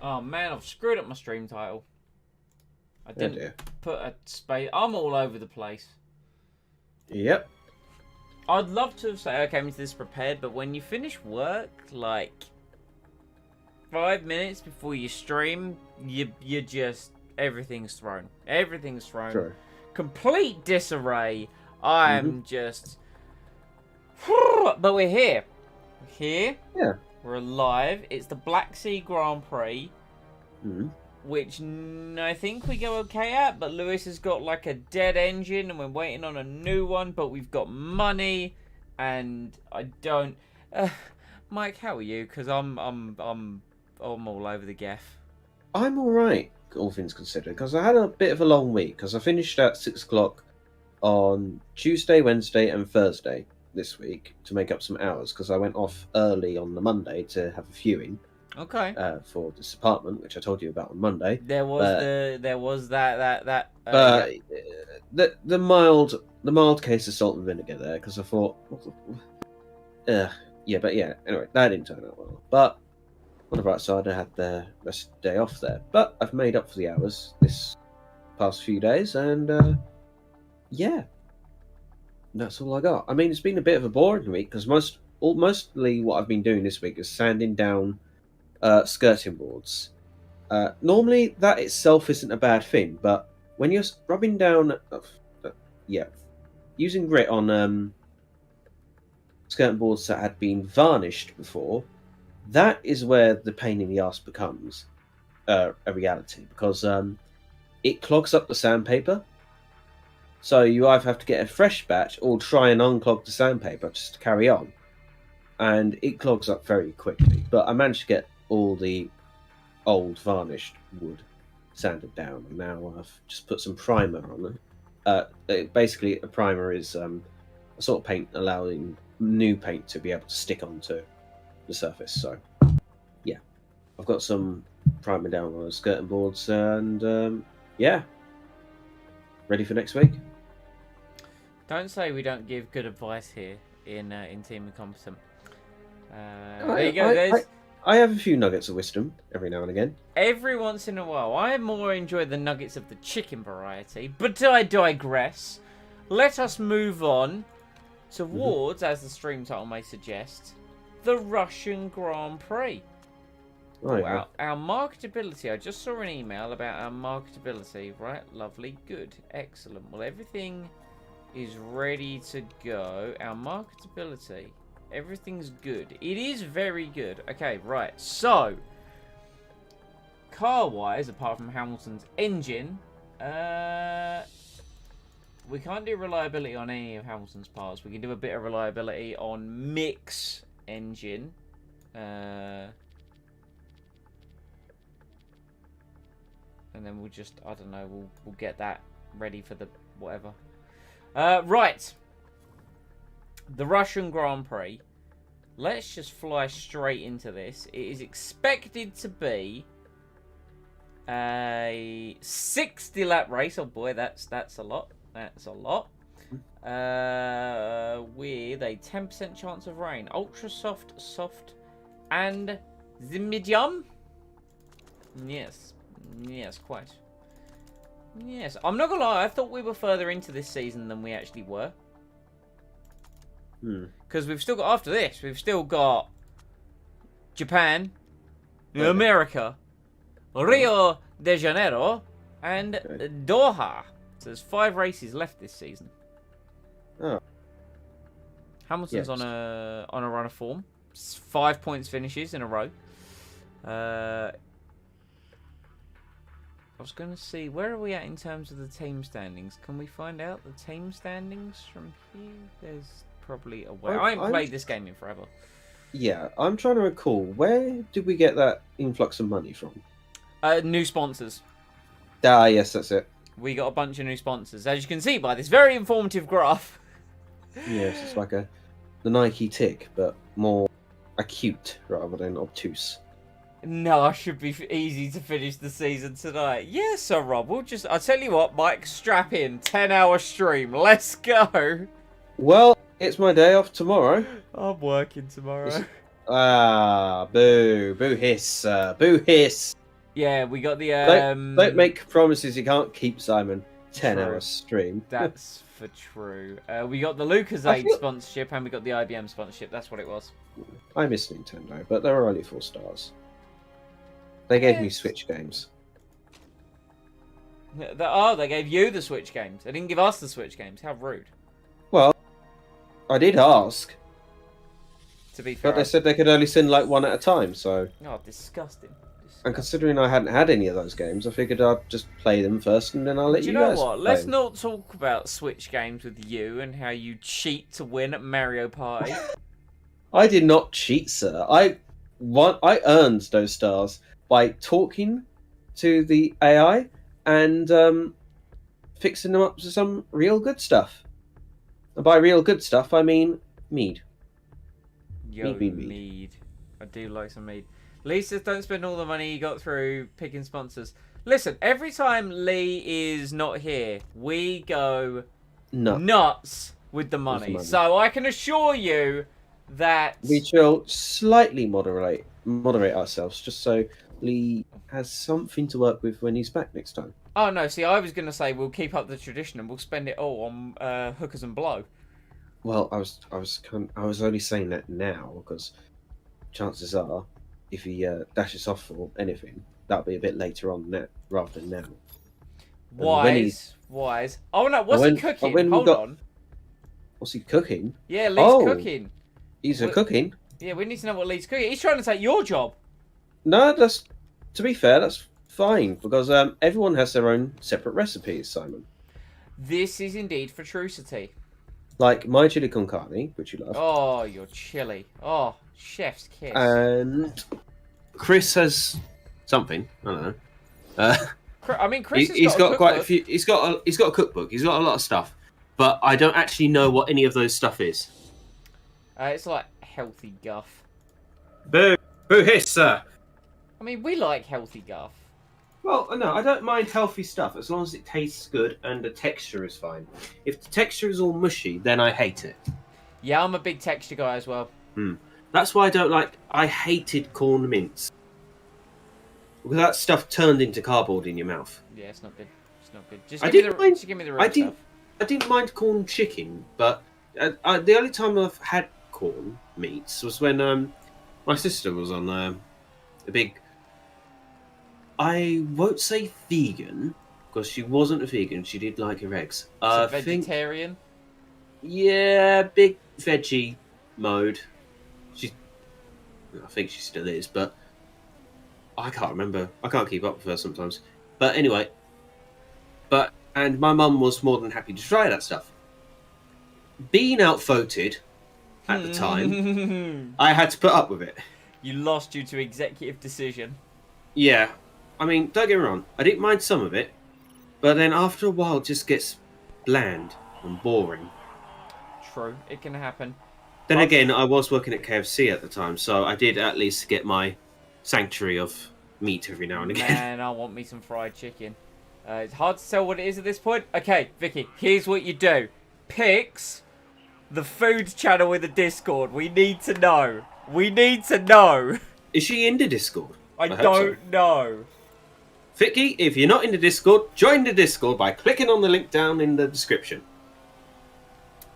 Oh man, I've screwed up my stream title. I Oh didn't dear. put a space. I'm all over the place. Yep. I'd love to have said I came into this prepared, but when you finish work, like 5 minutes before you stream, you just everything's thrown. Everything's thrown. True. Complete disarray. I'm just. But we're here. We're here. Yeah. We're alive. It's the Black Sea Grand Prix, Mm. which I think we go okay at, but Lewis has got like a dead engine and we're waiting on a new one, but we've got money and I don't Mike, how are you? Because I'm all over the gaff. I'm all right, all things considered, because I had a bit of a long week. Because I finished at 6 o'clock on Tuesday, Wednesday, and Thursday this week to make up some hours. Because I went off early on the Monday to have a viewing Okay. for this apartment, which I told you about on Monday. There was that But the mild case of salt and vinegar there, because I thought, Anyway, that didn't turn out well. But on the bright side, I had the rest of the day off there. But I've made up for the hours this past few days, and that's all I got. I mean, it's been a bit of a boring week because mostly what I've been doing this week is sanding down skirting boards. Normally, that itself isn't a bad thing, but when you're rubbing down, using grit on skirting boards that had been varnished before, that is where the pain in the ass becomes a reality, because it clogs up the sandpaper. So you either have to get a fresh batch or try and unclog the sandpaper just to carry on. And it clogs up very quickly. But I managed to get all the old varnished wood sanded down, and now I've just put some primer on it. Basically, a primer is a sort of paint allowing new paint to be able to stick onto the surface. So, yeah, I've got some primer down on the skirting boards, and ready for next week. Don't say we don't give good advice here in Team Incompetent. There you go. I have a few nuggets of wisdom every now and again. Every once in a while. I more enjoy the nuggets of the chicken variety, but I digress. Let us move on towards, as the stream title may suggest, the Russian Grand Prix. Right. Our marketability. I just saw an email about our marketability. Right, lovely, good, excellent. Well, everything is ready to go. Our marketability, everything's good. It is very good. Okay, right. So, car-wise, apart from Hamilton's engine, we can't do reliability on any of Hamilton's parts. We can do a bit of reliability on Mick's engine. And then we'll just, I don't know, we'll get that ready for the whatever. Right. The Russian Grand Prix. Let's just fly straight into this. It is expected to be a 60 lap race. Oh boy, that's a lot. That's a lot. With a 10% chance of rain. Ultra soft, and the medium. Yes. Yes, quite. Yes. I'm not gonna lie, I thought we were further into this season than we actually were. Because we've still got, after this, we've still got Japan, America, Rio de Janeiro, and Doha. So there's 5 races left this season. Oh. Hamilton's on a run of form. 5 points finishes in a row. I was going to see, where are we at in terms of the team standings? Can we find out the team standings from here? There's probably a way. I haven't played this game in forever. Yeah, I'm trying to recall, where did we get that influx of money from? New sponsors. Ah, yes, that's it. We got a bunch of new sponsors, as you can see by this very informative graph. Yes, it's like the Nike tick, but more acute rather than obtuse. No, I should be easy to finish the season tonight. Yes, Sir Rob. I'll tell you what, Mike, strap in. 10-hour stream. Let's go. Well, it's my day off tomorrow. I'm working tomorrow. Boo. Boo hiss. Boo hiss. Yeah, we got the Don't make promises you can't keep, Simon. 10-hour True. stream. That's for true. We got the I LucasAid feel- sponsorship and we got the IBM sponsorship. That's what it was. I miss Nintendo, but they were only 4 stars. They gave me Yes. Switch games. They gave you the Switch games. They didn't give us the Switch games. How rude. Well, I did ask, To be fair. but they said they could only send like one at a time. So, Oh, disgusting. and considering I hadn't had any of those games, I figured I'd just play them first, and then I'll let Do you you know guys what? play Let's them. not talk about Switch games with you and how you cheat to win at Mario Party. I did not cheat, sir. I earned those stars by talking to the AI and fixing them up to some real good stuff. And by real good stuff, I mean mead. Yo, Mead. mead. I do like some mead. Lee says don't spend all the money you got through picking sponsors. Listen, every time Lee is not here, we go No, nuts with the money. money. So I can assure you that... we shall slightly moderate ourselves, just so Lee has something to work with when he's back next time. Oh, no, see, I was going to say we'll keep up the tradition and we'll spend it all on hookers and blow. Well, I was only saying that now because chances are, if he dashes off for anything, that'll be a bit later on that rather than now. Wise. Oh, no, what's he cooking? when we Hold got- on. What's he cooking? Yeah, Lee's Oh. cooking. He's Wait. cooking. Yeah, we need to know what Lee's cooking. He's trying to take your job. No, that's to be fair, that's fine because everyone has their own separate recipes, Simon. This is indeed for trucity. Like my chili con carne, which you love, Oh, you're chilly. Oh, chef's kiss. and Chris has something. I don't know. I mean, Chris has He's got a quite a cookbook. few. He's got a cookbook. He's got a lot of stuff, but I don't actually know what any of those stuff is. It's like healthy guff. Boo! Boo hiss, sir. I mean, we like healthy guff. Well, no, I don't mind healthy stuff as long as it tastes good and the texture is fine. If the texture is all mushy, then I hate it. Yeah, I'm a big texture guy as well. That's why I don't like. I hated corn mince because that stuff turned into cardboard in your mouth. Yeah, it's not good. It's not good. Just I give me didn't the, mind- just give me the real I stuff. didn't. I didn't mind corn chicken, but the only time I've had corn meats was when my sister was on a big. I won't say vegan because she wasn't a vegan. She did like her eggs. So I think, vegetarian. yeah, big veggie mode. I think she still is, but I can't remember. I can't keep up with her sometimes. But anyway, and my mum was more than happy to try that stuff. Being outvoted at the time, I had to put up with it. You lost due to executive decision. Yeah, I mean, don't get me wrong. I didn't mind some of it, but then after a while, it just gets bland and boring. True, it can happen. Then Well- again, I was working at KFC at the time, so I did at least get my sanctuary of meat every now and again. Man, I want me some fried chicken. It's hard to tell what it is at this point. Okay, Vicky, here's what you do. Pix, the food channel in the Discord. We need to know. We need to know. Is she in the Discord? I hope so. don't know. Vicky, if you're not in the Discord, join the Discord by clicking on the link down in the description.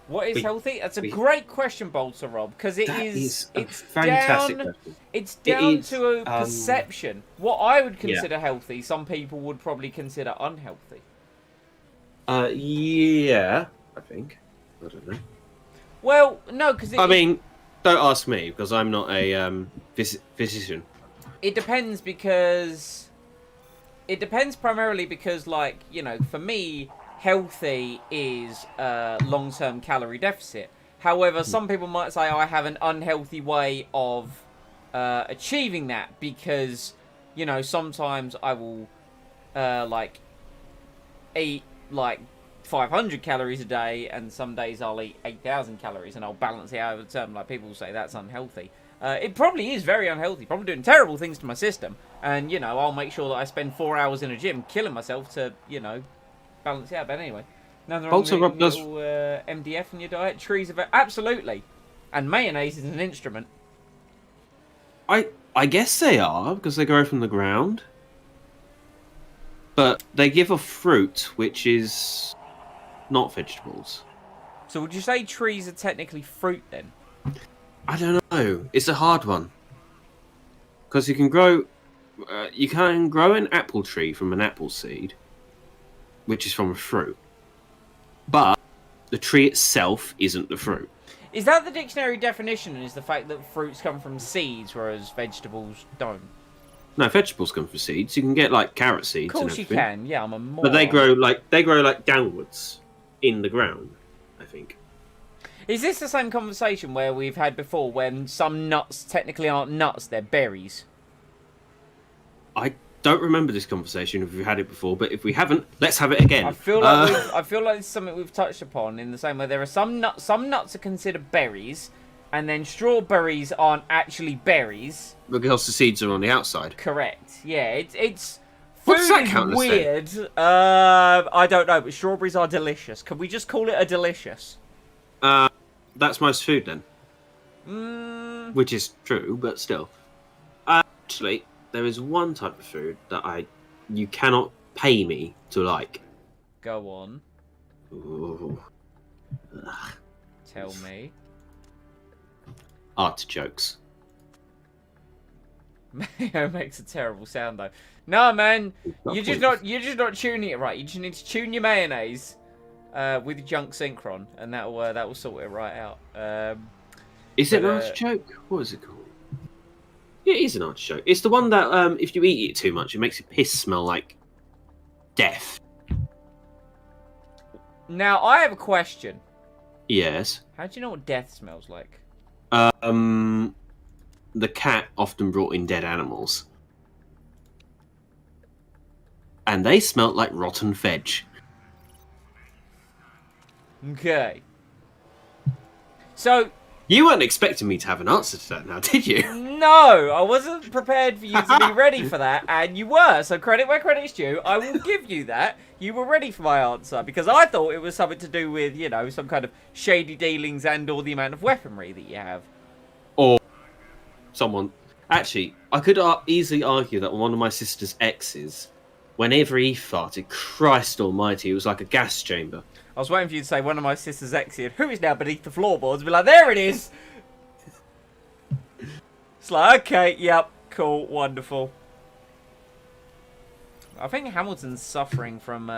What is We- healthy? That's a we- great question, Bolter Rob, because That is a it's fantastic down, question. it's It down is, to a perception. What I would yeah. consider healthy, some people would probably consider unhealthy. Yeah, I think. I don't know. Well, no, because I mean, don't ask me because I'm not a physician. it depends because it depends primarily because, like, you know, for me, healthy is long-term calorie deficit. However, some people might say I have an unhealthy way of achieving that because, you know, sometimes I will like eat like 500 calories a day, and some days I'll eat 8,000 calories, and I'll balance it out over time. Like, people say that's unhealthy. It probably is very unhealthy. Probably doing terrible things to my system, and, you know, I'll make sure that I spend 4 hours in a gym killing myself to, you know, balance it out. But anyway, nothing wrong with Also, Rob eating does- a little MDF in your diet. Trees are absolutely, and mayonnaise is an instrument. I guess they are because they grow from the ground. but they give off fruit, which is not vegetables. So would you say trees are technically fruit then? I don't know. It's a hard one because you can grow an apple tree from an apple seed, which is from a fruit, but the tree itself isn't the fruit. Is that the dictionary definition? Is the fact that fruits come from seeds, whereas vegetables don't? No, vegetables come from seeds. You can get like carrot seeds. Of course and you everything. can. Yeah, I'm a moron. But they grow like downwards in the ground, I think. Is this the same conversation where we've had before, when some nuts technically aren't nuts, they're berries? I don't remember this conversation if we've had it before, but if we haven't, let's have it again. I feel like it's something we've touched upon in the same way. There are some nuts. Some nuts are considered berries, and then strawberries aren't actually berries. Because the seeds are on the outside. Correct. Yeah, it's. What does that Food is count as then? weird. I don't know, but strawberries are delicious. Can we just call it a delicious? That's most food then. Which is true, but still. Actually, there is one type of food that you cannot pay me to like. Go on. Ooh. Ugh. Tell me. Artichokes. Mayo makes a terrible sound though. No, man, you're just pointless. not tuning it right. You just need to tune your mayonnaise with junk synchron, and that will sort it right out. Is it but, an artichoke? What is it called? Yeah, it is an artichoke. It's the one that if you eat it too much, it makes your piss smell like death. Now I have a question. Yes. How do you know what death smells like? The cat often brought in dead animals. And they smelt like rotten veg. Okay. So. You weren't expecting me to have an answer to that now, did you? No, I wasn't prepared for you to be ready for that, and you were. So credit where credit's due. I will give you that. You were ready for my answer, because I thought it was something to do with, you know, some kind of shady dealings and or the amount of weaponry that you have. Or someone... Actually, I could easily argue that one of my sister's exes, whenever he farted, Christ almighty, it was like a gas chamber. I was waiting for you to say one of my sister's exes, who is now beneath the floorboards, be like, there it is! It's like, okay, yep, cool, wonderful. I think Hamilton's suffering from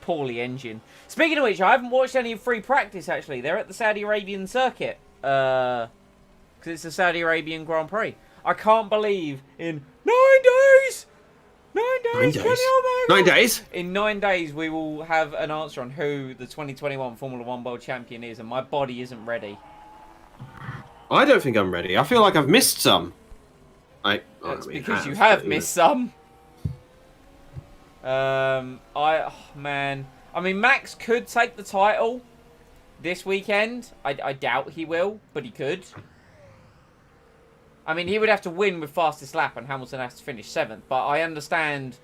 poorly engine. Speaking of which, I haven't watched any free practice, actually. They're at the Saudi Arabian circuit. Because it's the Saudi Arabian Grand Prix. I can't believe in 9 days! 9 days! 9 days? Kenny Omega! 9 days? In 9 days, we will have an answer on who the 2021 Formula 1 World Champion is, and my body isn't ready. I don't think I'm ready. I feel like I've missed some. That's because you have missed some. Man. I mean, Max could take the title this weekend. I doubt he will, but he could. I mean, he would have to win with fastest lap, and Hamilton has to finish 7th. But I understand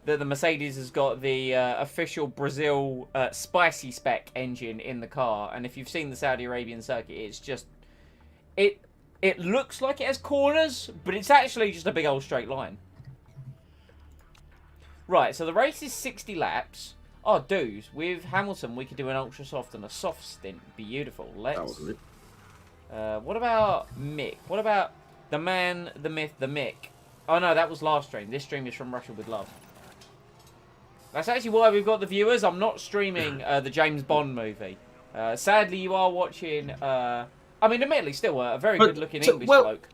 that the Mercedes has got the official Brazil spicy spec engine in the car. And if you've seen the Saudi Arabian circuit, it's just... It looks like it has corners, but it's actually just a big old straight line. Right, so the race is 60 laps. Oh, dudes, with Hamilton, we could do an ultra soft and a soft stint. Beautiful. Let's... That wasn't it. What about Mick? What about the man, the myth, the Mick? Oh, no, that was last stream. This stream is from Russia with Love. That's actually why we've got the viewers. I'm not streaming the James Bond movie. Sadly, you are watching... I mean, admittedly, still a very good-looking English bloke.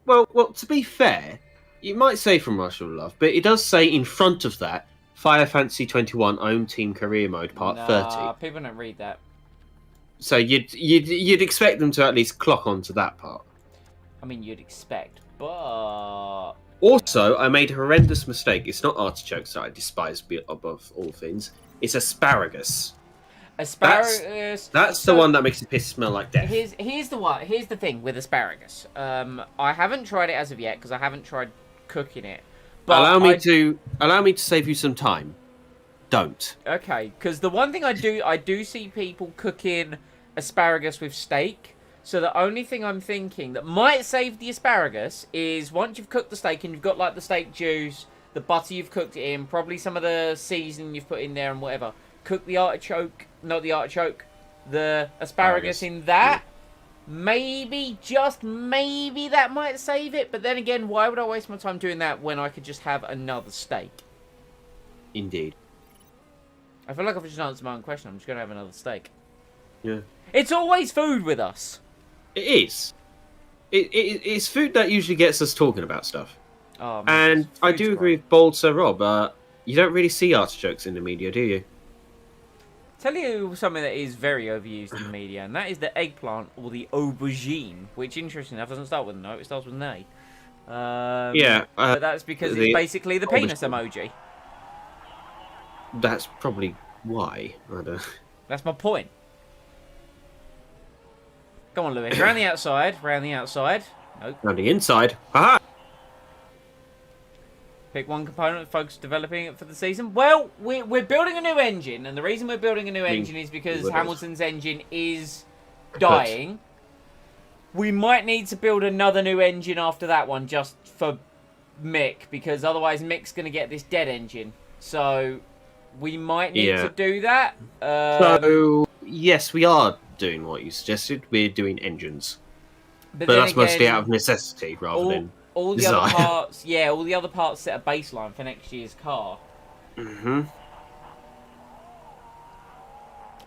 Well, to be fair, you might say from Russia with Love, but it does say in front of that, Fire Fantasy 21 Own Team Career Mode Part 30. People don't read that. So you'd expect them to at least clock onto that part. I mean, you'd expect, but... Also, I made a horrendous mistake. It's not artichokes that I despise above all things. It's asparagus. Asparagus... That's the one that makes the piss smell like death. Here's the one. Here's the thing with asparagus. I haven't tried it as of yet, because I haven't tried cooking it. But allow me to save you some time. Don't. Okay, because the one thing I do see people cooking asparagus with steak. So the only thing I'm thinking that might save the asparagus is once you've cooked the steak and you've got like the steak juice, the butter you've cooked it in, probably some of the seasoning you've put in there and whatever. Cook the artichoke, not the artichoke, the asparagus in that. Maybe, just maybe that might save it. But then again, why would I waste my time doing that when I could just have another steak? Indeed. I feel like I've just answered my own question. I'm just going to have another steak. Yeah. It's always food with us. It is. It's food that usually gets us talking about stuff. Oh, man, And I do agree with Bold Sir Rob. You don't really see artichokes in the media, do you? Tell you something that is very overused in the media, and that is the eggplant or the aubergine, which, interesting enough, doesn't start with an O, it starts with an A. But that's because it's basically the penis emoji. That's probably why. I don't... That's my point. Come on, Lewis. Round the outside. Round the outside. Nope. Round the inside. Aha! Pick one component, focus developing it for the season. Well, we're building a new engine, and the reason we're building a new engine is because Hamilton's engine is dying. We might need to build another new engine after that one, just for Mick, because otherwise Mick's going to get this dead engine. So we might need to do that. So, yes, we are doing what you suggested. We're doing engines. But that's again, mostly out of necessity rather than all the desire. Other parts. Yeah, all the other parts set a baseline for next year's car. Mm-hmm.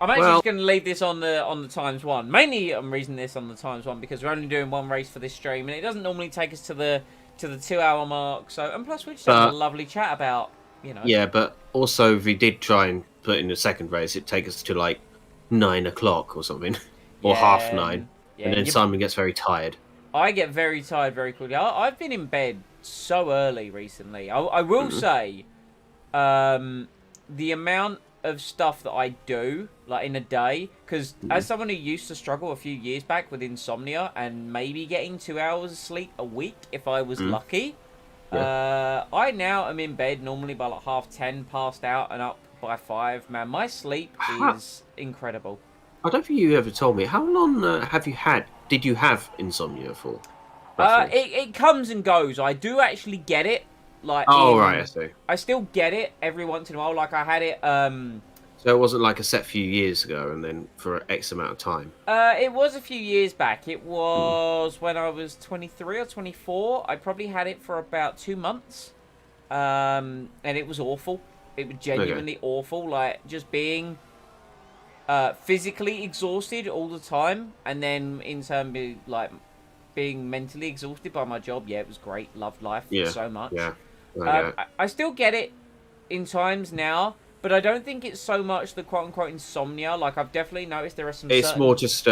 I'm actually just going to leave this on the ×1. Mainly, I'm reasoning this on the ×1 because we're only doing one race for this stream, and it doesn't normally take us to the 2-hour mark. So, and plus, we just have a lovely chat about, you know. Yeah, but also if we did try and put in a second race, it'd take us to like 9 o'clock or something, or 9:30, and then Simon gets very tired. I get very tired very quickly. I've been in bed so early recently. I will say, the amount of stuff that I do, like in a day, because as someone who used to struggle a few years back with insomnia and maybe getting 2 hours of sleep a week if I was lucky, I now am in bed normally by like 10:30, passed out and up by 5. Man, my sleep is incredible. I don't think you ever told me. How long did you have insomnia for? It comes and goes. I do actually get it. Like, right, I see. I still get it every once in a while. Like, I had it, So it wasn't like a set few years ago and then for X amount of time? It was a few years back. It was when I was 23 or 24. I probably had it for about 2 months. And it was awful. It was genuinely awful. Like, just being physically exhausted all the time. And then in terms of, like, being mentally exhausted by my job. Yeah, it was great. Loved life so much. Yeah. I still get it in times now, but I don't think it's so much the quote-unquote insomnia. Like, I've definitely noticed there are some It's more just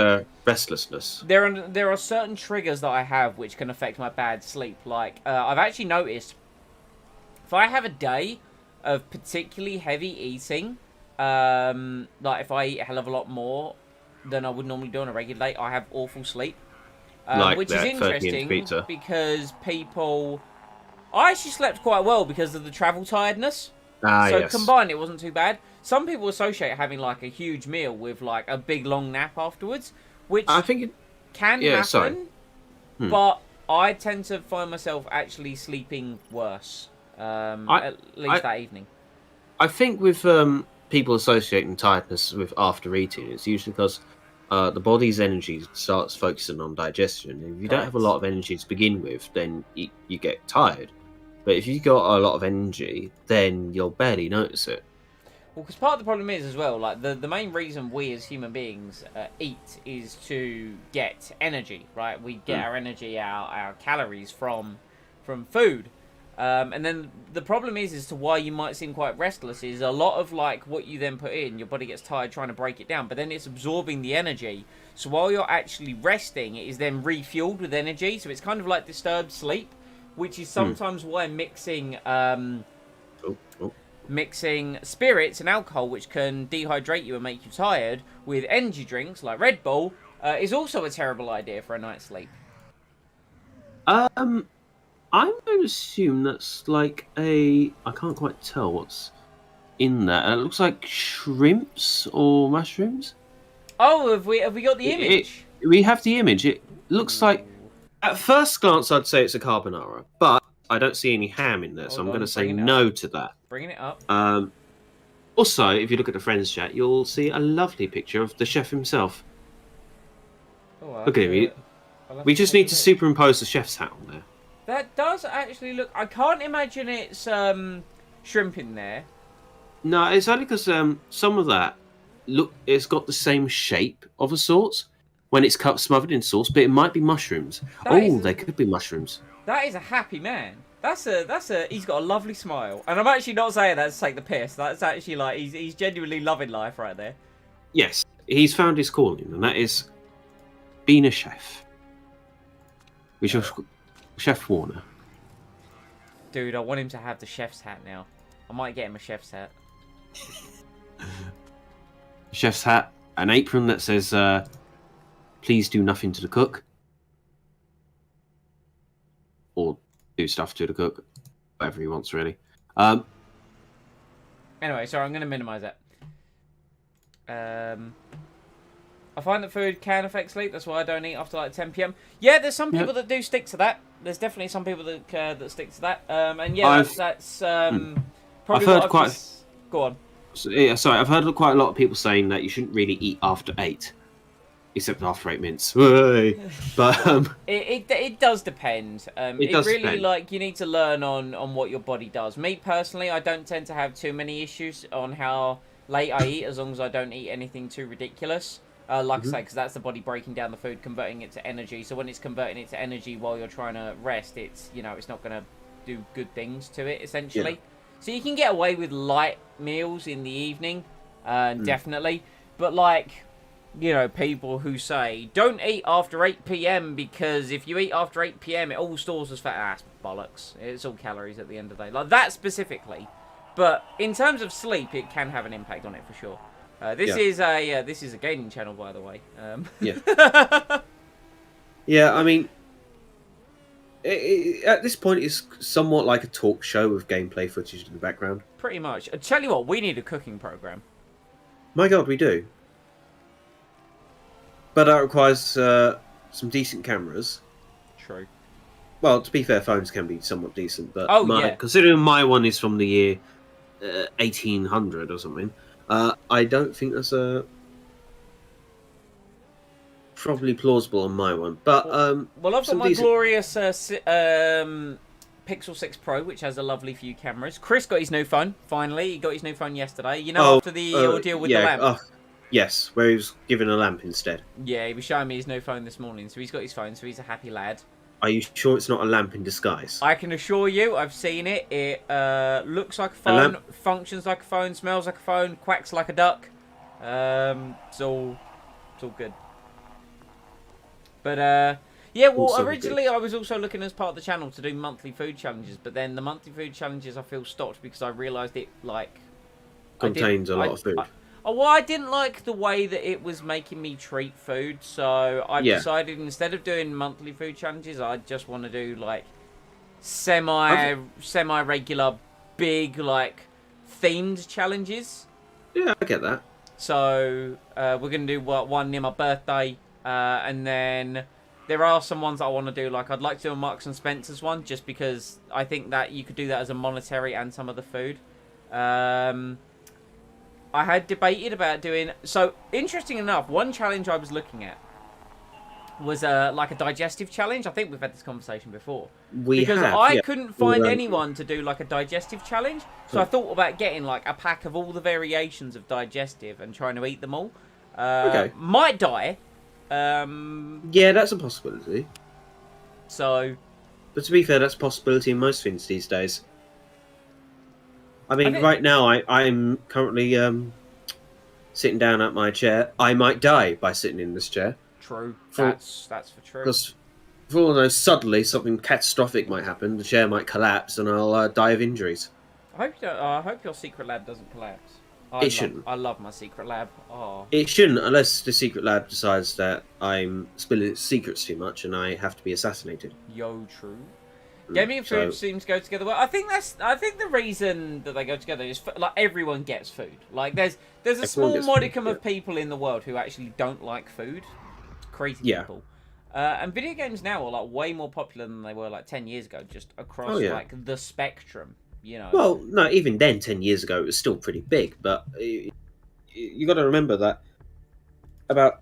restlessness. There are certain triggers that I have which can affect my bad sleep. Like, I've actually noticed if I have a day of particularly heavy eating, like if I eat a hell of a lot more than I would normally do on a regular day, I have awful sleep. Which is interesting because I actually slept quite well because of the travel tiredness. Combined, it wasn't too bad. Some people associate having like a huge meal with like a big long nap afterwards, which I think it can happen. But I tend to find myself actually sleeping worse, at least that evening. I think with people associating tiredness with after eating, it's usually because the body's energy starts focusing on digestion. If you don't have a lot of energy to begin with, then you get tired. But if you've got a lot of energy, then you'll barely notice it. Well, because part of the problem is as well, like the main reason we as human beings eat is to get energy, right? We get our energy, our calories from food. And then the problem is to why you might seem quite restless is a lot of like what you then put in, your body gets tired trying to break it down, but then it's absorbing the energy. So while you're actually resting, it is then refueled with energy. So it's kind of like disturbed sleep, which is sometimes why mixing mixing spirits and alcohol, which can dehydrate you and make you tired, with energy drinks like Red Bull, is also a terrible idea for a night's sleep. I'm going to assume that's like I can't quite tell what's in that. It looks like shrimps or mushrooms. Oh, have we got the image? We have the image. It looks like, at first glance, I'd say it's a carbonara, but I don't see any ham in there, so Hold I'm going on, to say bring it no to that. Bringing it up. Also, if you look at the friends chat, you'll see a lovely picture of the chef himself. Oh, I'll Look at have him. to- I'll have We to just take a need to look. superimpose the chef's hat on there. That does actually look. I can't imagine it's shrimp in there. No, it's only because some of that it's got the same shape of a sauce when it's cut smothered in sauce, but it might be mushrooms. That is- They could be mushrooms. That is a happy man. That's a. He's got a lovely smile, and I'm actually not saying that to take the piss. That's actually like he's genuinely loving life right there. Yes, he's found his calling, and that is being a chef. We shall Chef Warner. Dude, I want him to have the chef's hat now. I might get him a chef's hat. Chef's hat, an apron that says, please do nothing to the cook. Or do stuff to the cook. Whatever he wants, really. Anyway, sorry, I'm going to minimise that. I find that food can affect sleep. That's why I don't eat after like 10 p.m. Yeah, there's some people that do stick to that. There's definitely some people that that stick to that. And yeah, that's probably I've heard what quite. Go on. So, yeah, sorry, I've heard quite a lot of people saying that you shouldn't really eat after 8, except after 8 minutes. But It does depend. It does really depend. like you need to learn on what your body does. Me personally, I don't tend to have too many issues on how late I eat, as long as I don't eat anything too ridiculous. Like I say, because that's the body breaking down the food, converting it to energy. So when it's converting it to energy while you're trying to rest, it's it's not going to do good things to it essentially. Yeah. So you can get away with light meals in the evening, definitely. But like, people who say don't eat after 8 p.m. because if you eat after 8 p.m. it all stores as fat. That's bollocks. It's all calories at the end of the day. Like that specifically. But in terms of sleep, it can have an impact on it for sure. This is a gaming channel, by the way. Yeah. Yeah, I mean, at this point, it's somewhat like a talk show with gameplay footage in the background. Pretty much. I tell you what, we need a cooking program. My God, we do. But that requires some decent cameras. True. Well, to be fair, phones can be somewhat decent, but yeah. considering my one is from the year 1800 or something, I don't think that's probably plausible on my one. But Well, I've got some my decent- glorious Pixel 6 Pro, which has a lovely few cameras. Chris got his new phone, finally. He got his new phone yesterday. After the ordeal with the lamp. Yes, where he was given a lamp instead. Yeah, he was showing me his new phone this morning. So he's got his phone, so he's a happy lad. Are you sure it's not a lamp in disguise? I can assure you, I've seen it. It looks like a phone, lamp? functions like a phone, smells like a phone, quacks like a duck. It's all good. But yeah, well, Also originally good. I was also looking as part of the channel to do monthly food challenges, but then the monthly food challenges I feel stopped because I realised it Contains a lot of food. I didn't like the way that it was making me treat food, so I decided instead of doing monthly food challenges, I just want to do like semi-regular, big themed challenges. Yeah, I get that. So we're gonna do one near my birthday, and then there are some ones that I want to do. Like I'd like to do a Marks and Spencer's one, just because I think that you could do that as a monetary and some of the food. I had debated about doing... So, interesting enough, one challenge I was looking at was like a digestive challenge. I think we've had this conversation before. Because I couldn't find anyone to do like a digestive challenge. So I thought about getting like a pack of all the variations of digestive and trying to eat them all. Okay. Might die. Yeah, that's a possibility. So... But to be fair, that's a possibility in most things these days. I mean, think- right now, I'm currently sitting down at my chair. I might die by sitting in this chair. True. For- That's for true. Because, for all I know, suddenly something catastrophic might happen. The chair might collapse and I'll die of injuries. I hope your secret lab doesn't collapse. Shouldn't. I love my secret lab. Oh. It shouldn't, unless the secret lab decides that I'm spilling its secrets too much and I have to be assassinated. Yo, true. Gaming and food So- seems to go together well. I think the reason that they go together is like everyone gets food. Like there's a small gets food, modicum yeah. of people in the world who actually don't like food. Crazy Yeah. people. And video games now are like way more popular than they were like 10 years ago, just across Oh, yeah. like the spectrum, you know. Well, no, even then, 10 years ago, it was still pretty big. But you got to remember that about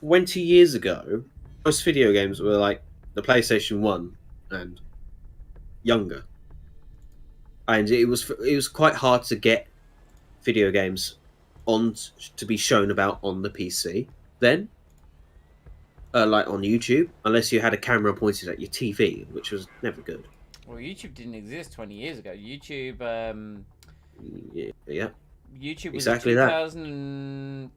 20 years ago, most video games were like the PlayStation 1 and younger. And it was quite hard to get video games to be shown about on the PC then. Like on YouTube, unless you had a camera pointed at your TV, which was never good. Well, YouTube didn't exist 20 years ago. YouTube, Yeah. YouTube was Exactly in that. 2000.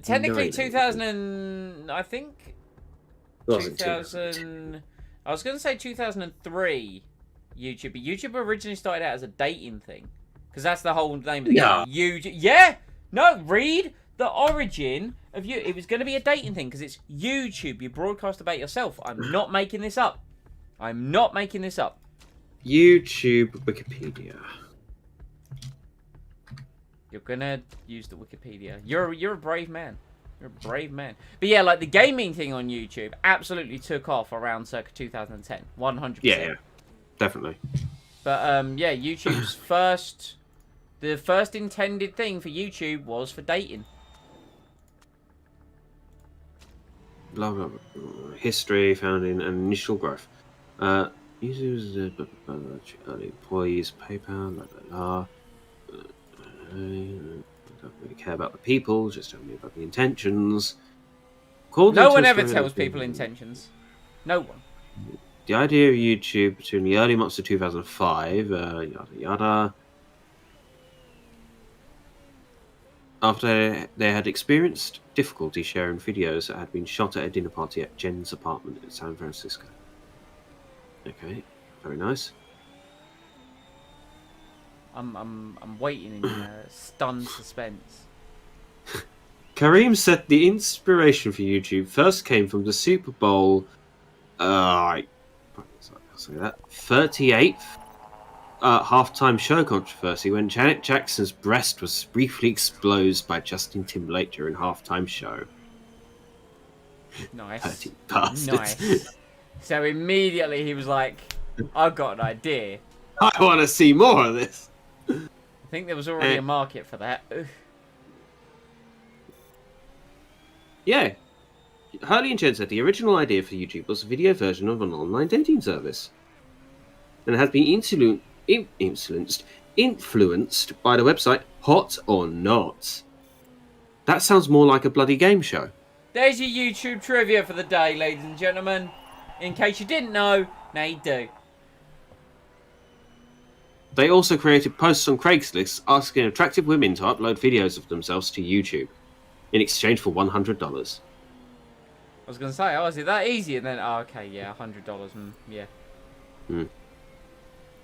Technically, Nine. 2000. I think It wasn't 2000. I was going to say 2003. YouTube, but YouTube originally started out as a dating thing, because that's the whole name of the Yeah. game. Yeah. No, read the origin of you. It was going to be a dating thing because it's YouTube. You broadcast about yourself. I'm not making this up. I'm not making this up. YouTube Wikipedia. You're gonna use the Wikipedia. You're a brave man. You're a brave man. But yeah, like the gaming thing on YouTube absolutely took off around circa 2010. 100%. Yeah, definitely. But yeah, YouTube's the first intended thing for YouTube was for dating. Blah, blah, blah. History, founding, and initial growth. Users, early employees, PayPal, blah, blah, blah. Don't really care about the people, just tell me about the intentions. No one ever tells people intentions. No one. The idea of YouTube between the early months of 2005, yada yada. After they had experienced difficulty sharing videos that had been shot at a dinner party at Jen's apartment in San Francisco. Okay, very nice. I'm waiting in stunned suspense. Kareem said the inspiration for YouTube first came from the Super Bowl, I'll say that, 38th halftime show controversy when Janet Jackson's breast was briefly exposed by Justin Timberlake during halftime show. Nice. Dirty bastards. Nice. So immediately he was like, I've got an idea. I want to see more of this. I think there was already a market for that. Yeah. Hurley and Jen said the original idea for YouTube was a video version of an online dating service. And it has been influenced by the website Hot or Not. That sounds more like a bloody game show. There's your YouTube trivia for the day, ladies and gentlemen. In case you didn't know, now you do. They also created posts on Craigslist asking attractive women to upload videos of themselves to YouTube in exchange for $100. I was going to say, oh, is it that easy? And then, oh, okay, yeah, $100. Yeah. Hmm.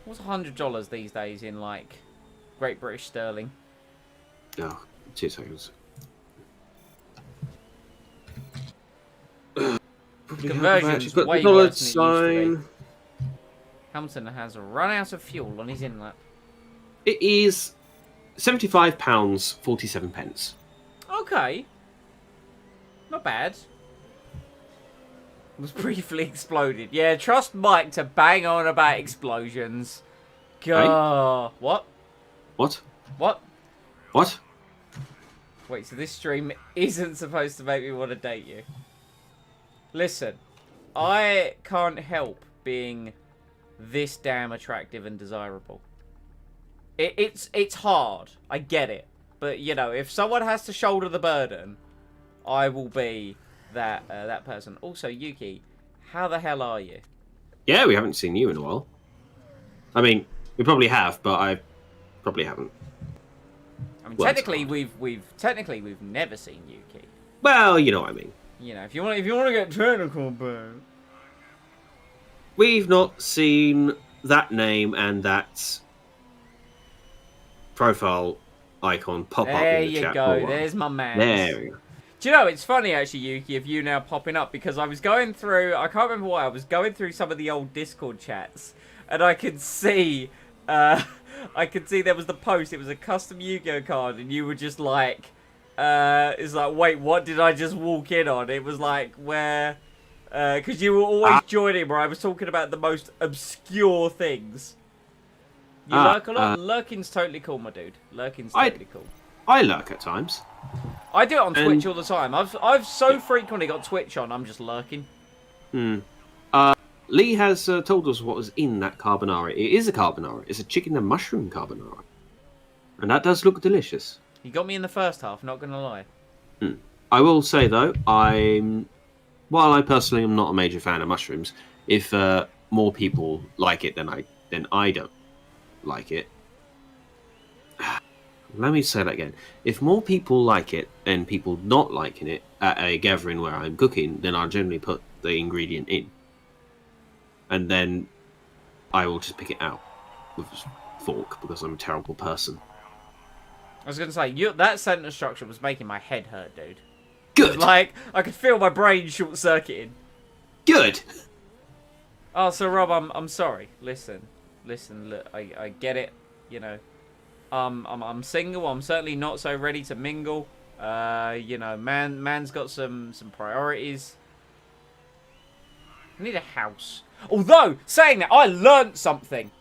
What's $100 these days in, like, Great British Sterling? Oh, 2 seconds. Conversion's Got way the dollar worse than it used to sign. Hamilton has run out of fuel on his inlet. It is £75.47. Okay. Not bad. Was briefly exploded. Yeah, trust Mike to bang on about explosions. God. What? What? What? What? Wait, so this stream isn't supposed to make me want to date you? Listen, I can't help being this damn attractive and desirable. It's hard. I get it. But, you know, if someone has to shoulder the burden, I will be that person. Also, Yuki, how the hell are you? Yeah, we haven't seen you in a while. I mean, we probably have, but I probably haven't. I mean, Well, technically we've never seen Yuki. Well, you know what I mean. You know, if you want to get technical, but We've not seen that name and that profile icon pop up there in the you chat. go. There's my man. There we go. Do you know, it's funny actually, Yuki, of you now popping up, because I was going through, I can't remember why, I was going through some of the old Discord chats, and I could see, there was the post, it was a custom Yu-Gi-Oh card, and you were just like, it's like, wait, what did I just walk in on? It was like, where Because you were always joining where I was talking about the most obscure things. You lurk a lot? Lurking's totally cool, my dude. Lurking's totally cool. I lurk at times. I do it on Twitch all the time. I've so frequently got Twitch on, I'm just lurking. Lee has told us what was in that carbonara. It is a carbonara. It's a chicken and mushroom carbonara. And that does look delicious. You got me in the first half, not going to lie. I will say, though, while I personally am not a major fan of mushrooms, if more people like it than I don't like it. Let me say that again. If more people like it than people not liking it at a gathering where I'm cooking, then I'll generally put the ingredient in. And then I will just pick it out with a fork because I'm a terrible person. I was going to say, that sentence structure was making my head hurt, dude. Good! Like, I could feel my brain short-circuiting. Good! Oh, so Rob, I'm sorry. Listen, look, I get it, you know. I'm single, I'm certainly not so ready to mingle. You know, man's got some priorities. I need a house. Although, saying that, I learnt something.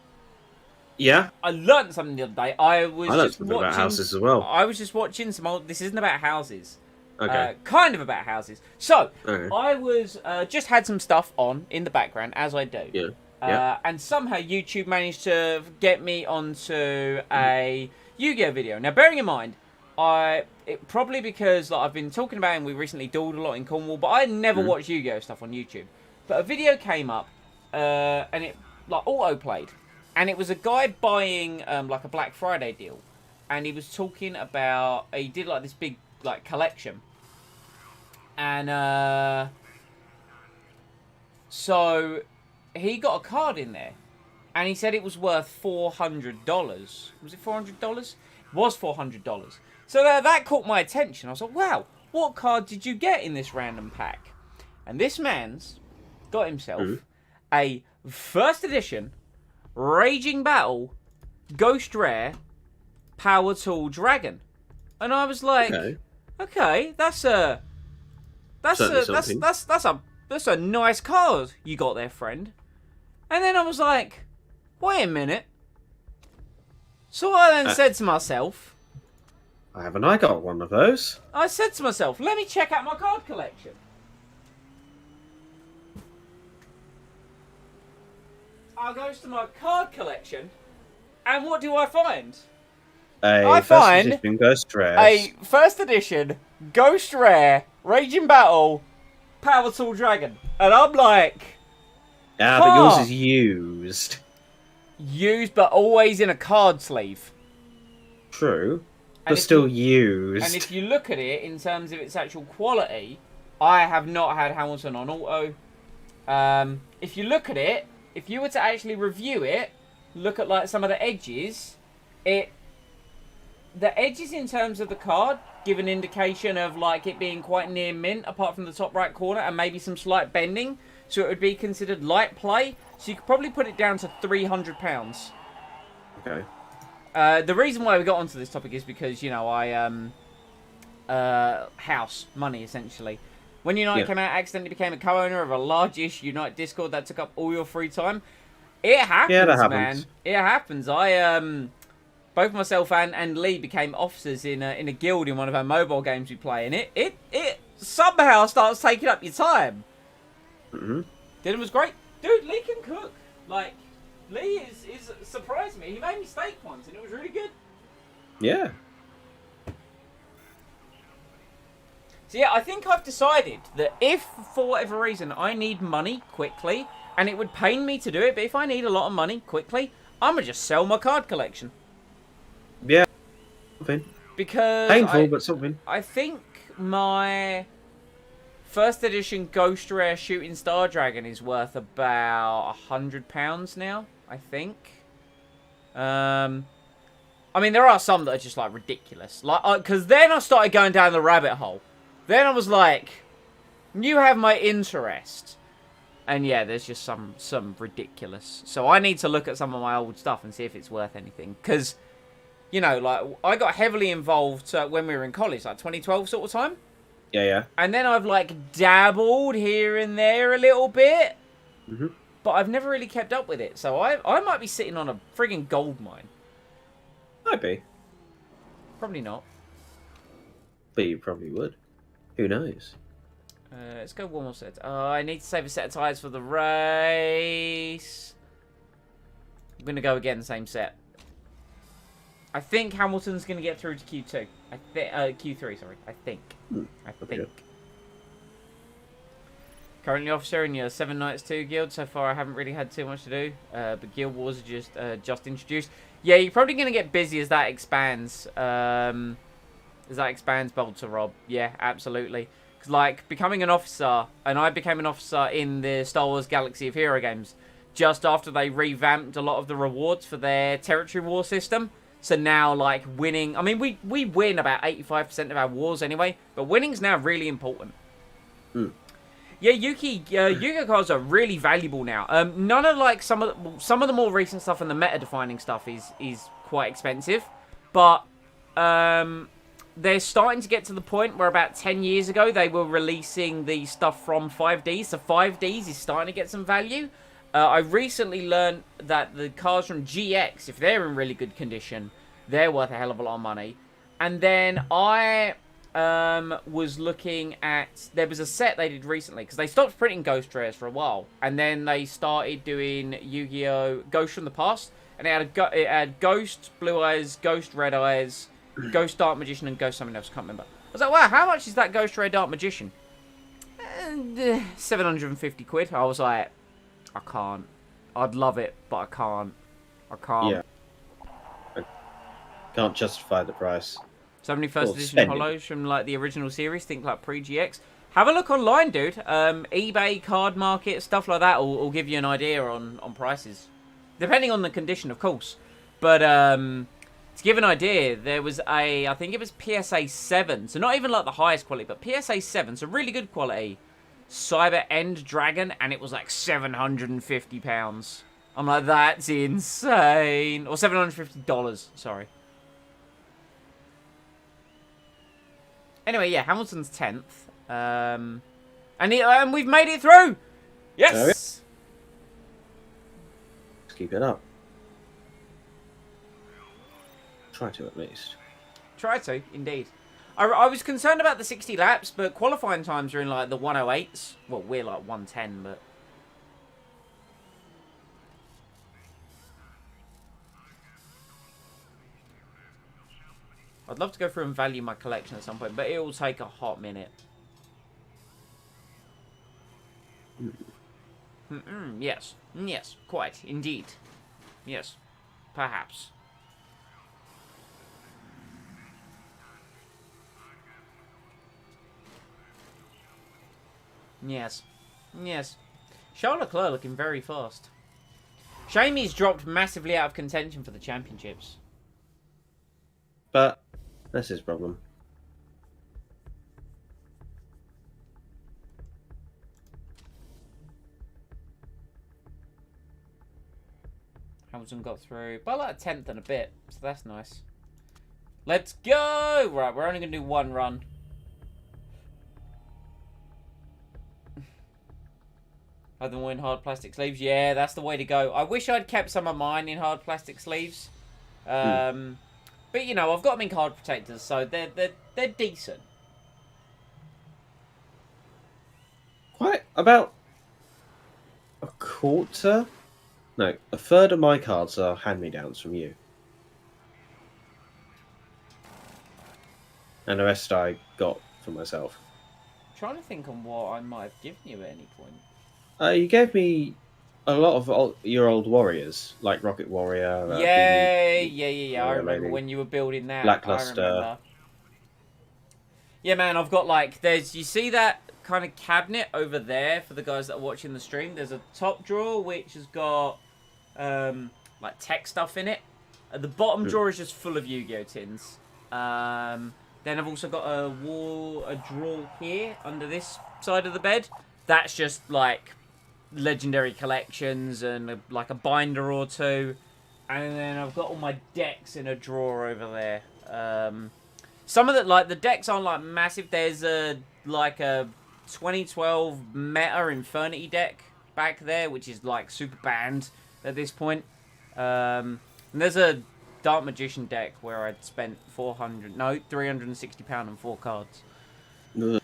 Yeah? I learnt something the other day. I learnt something about houses as well. I was just watching some old... This isn't about houses. Okay. Kind of about houses. So, Okay. I was... just had some stuff on in the background, as I do. Yeah. Yeah. And somehow YouTube managed to get me onto a Yu-Gi-Oh video. Now, bearing in mind, probably because like, I've been talking about it and we recently dueled a lot in Cornwall, but I never watched Yu-Gi-Oh stuff on YouTube. But a video came up, and it like auto-played. And it was a guy buying like a Black Friday deal. And he was talking about... He did like this big like collection. And so he got a card in there. And he said it was worth $400. Was it $400? It was $400. So that caught my attention. I was like, wow, what card did you get in this random pack? And this man's got himself a first edition Raging Battle Ghost Rare Power Tool Dragon. And I was like, okay, that's a nice card you got there, friend. And then I was like, wait a minute. So I then said to myself, Haven't I got one of those? I said to myself, let me check out my card collection. I goes to my card collection, and what do I find? I find edition Ghost Rare. A first edition Ghost Rare Raging Battle Power Tool Dragon. And I'm like... but yours is used. Used, but always in a card sleeve. True. But still used. And if you look at it in terms of its actual quality, I have not had Hamilton on auto. If you look at it, if you were to actually review it, look at like some of the edges, the edges in terms of the card give an indication of like it being quite near mint, apart from the top right corner, and maybe some slight bending. So it would be considered light play. So you could probably put it down to £300. Okay. The reason why we got onto this topic is because, you know, house money, essentially. When Unite came out, I accidentally became a co-owner of a large-ish Unite Discord that took up all your free time. It happens, man. It happens. Both myself and Lee became officers in a guild in one of our mobile games we play, and it somehow starts taking up your time. Dylan was great. Dude, Lee can cook. Like, Lee is surprised me. He made me steak once, and it was really good. Yeah. So yeah, I think I've decided that if, for whatever reason, I need money quickly, and it would pain me to do it, but if I need a lot of money quickly, I'm going to just sell my card collection. Yeah. Something. Because... Painful, but something. I think my first edition Ghost Rare Shooting Star Dragon is worth about £100 now, I think. I mean, there are some that are just, like, ridiculous. Like, because then I started going down the rabbit hole. Then I was like, you have my interest. And yeah, there's just some ridiculous. So I need to look at some of my old stuff and see if it's worth anything. Because, you know, like, I got heavily involved when we were in college, like 2012 sort of time. Yeah. And then I've like dabbled here and there a little bit. Mm-hmm. But I've never really kept up with it. So I might be sitting on a friggin' gold mine. Might be. Probably not. But you probably would. Who knows? Let's go one more set. Oh, I need to save a set of tyres for the race. I'm going to go again, same set. I think Hamilton's going to get through to Q2. Q3, sorry. I think. I think. Good. Currently officer in your 7 Knights 2 guild. So far, I haven't really had too much to do. But Guild Wars are just introduced. Yeah, you're probably going to get busy as that expands. Bubble to Rob. Yeah, absolutely. Because, like, becoming an officer, and I became an officer in the Star Wars Galaxy of Hero games, just after they revamped a lot of the rewards for their territory war system. So now, like, winning... I mean, we win about 85% of our wars anyway, but winning's now really important. Mm. Yeah, Yu-Gi-Oh cards are really valuable now. None of, like, some of the more recent stuff and the meta-defining stuff is quite expensive. But, they're starting to get to the point where about 10 years ago, they were releasing the stuff from 5Ds. So 5Ds is starting to get some value. I recently learned that the cards from GX, if they're in really good condition, they're worth a hell of a lot of money. And then I was looking at... There was a set they did recently, because they stopped printing Ghost Rares for a while. And then they started doing Yu-Gi-Oh! Ghost from the Past. And it had Ghost Blue Eyes, Ghost Red Eyes, Ghost Dark Magician, and Ghost something else. Can't remember. I was like, wow, how much is that Ghost Red Dark Magician? 750 quid. I was like... I can't. I'd love it, but I can't. I can't. Yeah. I can't justify the price. 71st edition spending. holos from like the original series, think like pre-GX. Have a look online, dude. eBay, Card Market, stuff like that will give you an idea on prices. Depending on the condition, of course. But to give an idea, there was I think it was PSA 7. So not even like the highest quality, but PSA 7. So really good quality. Cyber End Dragon, and it was like £750. I'm like, that's insane. Or $750, sorry. Anyway, yeah, Hamilton's 10th. And we've made it through! Yes! Let's keep it up. Try to, at least. Try to, indeed. I was concerned about the 60 laps, but qualifying times are in like the 108s. Well, we're like 110, but... I'd love to go through and value my collection at some point, but it will take a hot minute. Yes. Yes, quite. Indeed. Yes. Perhaps. Yes. Yes. Charles Leclerc looking very fast. Shame he's dropped massively out of contention for the championships. But that's his problem. Hamilton got through by like a 10th and a bit, so that's nice. Let's go! Right, we're only going to do one run. Other than in hard plastic sleeves, yeah, that's the way to go. I wish I'd kept some of mine in hard plastic sleeves, but you know, I've got them in card protectors, so they're decent. Quite about a quarter, no, a third of my cards are hand-me-downs from you, and the rest I got for myself. I'm trying to think on what I might have given you at any point. You gave me a lot of your old warriors, like Rocket Warrior. Yeah. I remember Lady. when you were building that. Blackluster. I remember. Yeah, man, I've got like, you see that kind of cabinet over there for the guys that are watching the stream? There's a top drawer which has got like tech stuff in it. The bottom drawer is just full of Yu-Gi-Oh tins. Then I've also got a drawer here under this side of the bed. That's just like legendary collections and like a binder or two. And then I've got all my decks in a drawer over there. Some of the, like, the decks aren't, like, massive. There's a 2012 Meta Infernity deck back there, which is, like, super banned at this point. And there's a Dark Magician deck where I'd spent £360 on 4 cards. Ugh.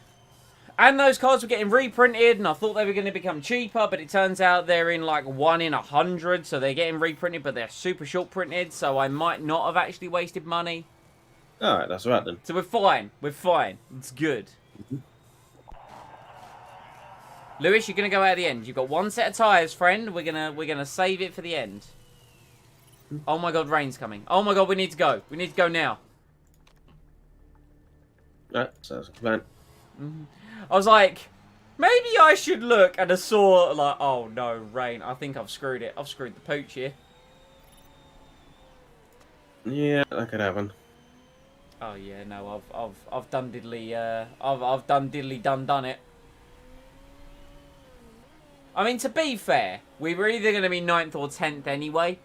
And those cards were getting reprinted, and I thought they were going to become cheaper, but it turns out they're in, like, 1 in 100, so they're getting reprinted, but they're super short printed, so I might not have actually wasted money. Alright, that's right then. So we're fine. We're fine. It's good. Lewis, you're gonna go out at the end. You've got 1 set of tyres, friend. We're gonna save it for the end. Oh my god, rain's coming. Oh my god, we need to go. We need to go now. Alright, sounds like a plan. I was like, maybe I should look, and I saw like, oh no, rain. I think I've screwed it. I've screwed the pooch here. Yeah, that could happen. Oh yeah, no, I've done diddly. I've done diddly done it. I mean, to be fair, we were either going to be 9th or 10th anyway.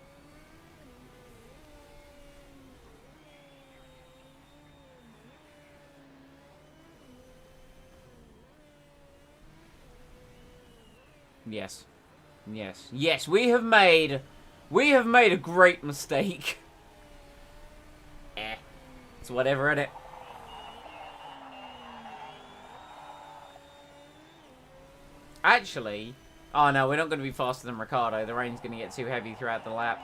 Yes. Yes. Yes, we have made a great mistake. It's whatever, innit? Actually, oh no, we're not going to be faster than Ricardo. The rain's going to get too heavy throughout the lap.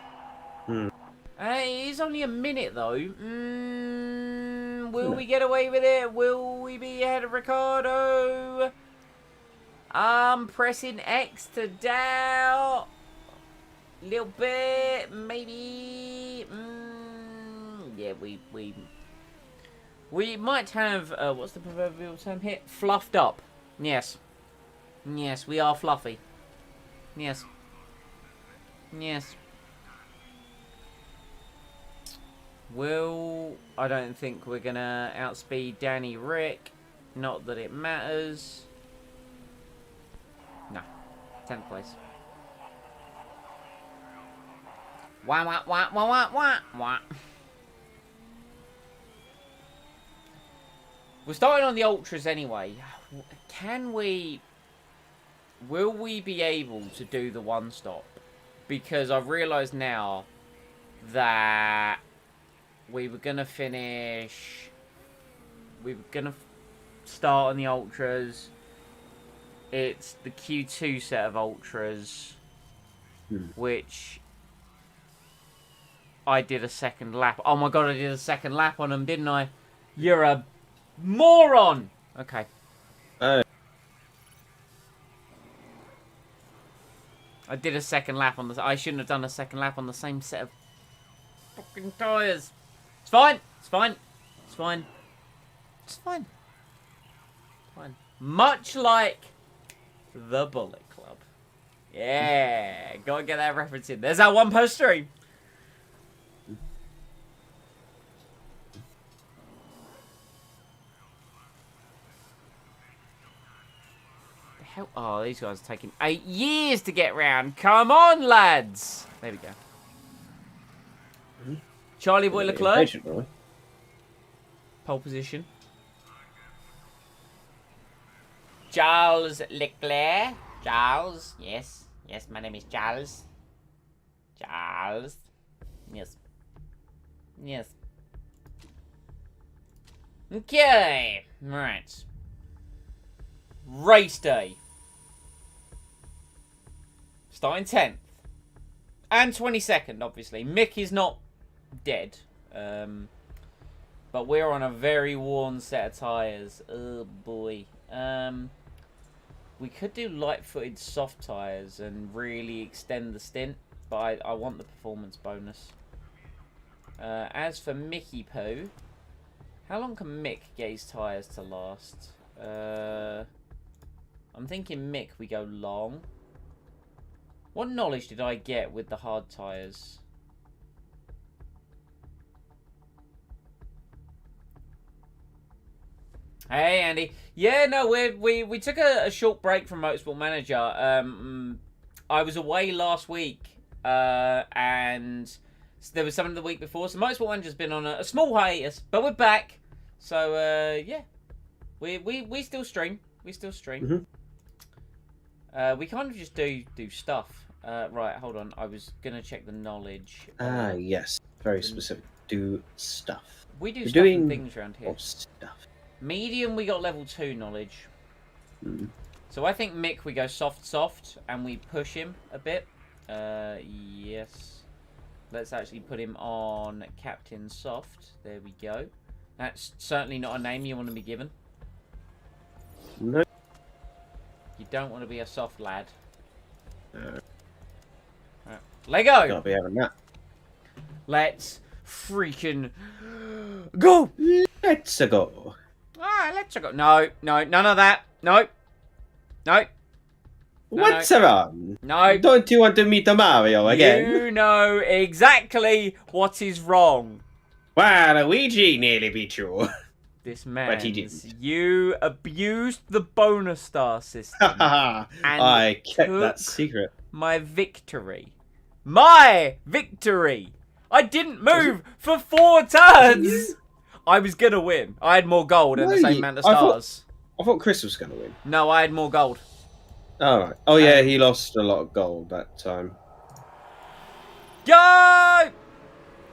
It is only a minute though. Will we get away with it? Will we be ahead of Ricardo? I'm pressing X to doubt. Little bit, maybe. Yeah, we might have, what's the proverbial term here? Fluffed up. Yes. Yes, we are fluffy. Yes. Yes. I don't think we're gonna outspeed Danny Rick. Not that it matters. No. 10th place. Wah, wah, wah, wah, wah, wah, wah. We're starting on the Ultras anyway. Will we be able to do the 1-stop? Because I've realised now that we were going to start on the Ultras. It's the Q2 set of Ultras, which I did a second lap. Oh my god, I did a second lap on them, didn't I? You're a moron! Okay. I did a second lap on the... I shouldn't have done a second lap on the same set of fucking tyres. It's fine. It's fine. It's fine. It's fine. Fine. Much like the Bullet Club. Yeah. Gotta get that reference in. There's our 1 per stream. Hell, oh, these guys are taking 8 years to get round. Come on, lads. There we go. Charlie Boy Leclerc. Pole position. Charles Leclerc. Charles. Yes. Yes, my name is Charles. Charles. Yes. Yes. Okay. Right. Race day. Starting 10th. And 22nd, obviously. Mick is not dead. But we're on a very worn set of tyres. Oh, boy. We could do light-footed soft tyres and really extend the stint. But I want the performance bonus. As for Mickey Poo, how long can Mick get his tyres to last? I'm thinking Mick, we go long. What knowledge did I get with the hard tyres? Hey, Andy. Yeah, no, we took a short break from Motorsport Manager. I was away last week, and there was something the week before. So Motorsport Manager's been on a small hiatus, but we're back. So yeah, we still stream. We still stream. We kind of just do stuff. Right, hold on. I was gonna check the knowledge. Yes, very specific. Do stuff. We do We're stuff and doing things around here. stuff. Medium, we got level 2 knowledge. So I think Mick, we go soft, and we push him a bit. Yes. Let's actually put him on Captain Soft. There we go. That's certainly not a name you want to be given. No. You don't want to be a soft lad. No. Right. Lego! Gotta be having that. Let's freaking go! Let's go. Alright, let's go. No, none of that. No. What's wrong? No. Don't you want to meet the Mario again? You know exactly what is wrong. Well, Luigi nearly beat you. This man. But he didn't. You abused the bonus star system. I kept that took secret. My victory. My victory! I didn't move for 4 turns! I was gonna win. I had more gold and the same amount of stars. I thought Chris was gonna win. No, I had more gold. Alright. Oh yeah, he lost a lot of gold that time. Go!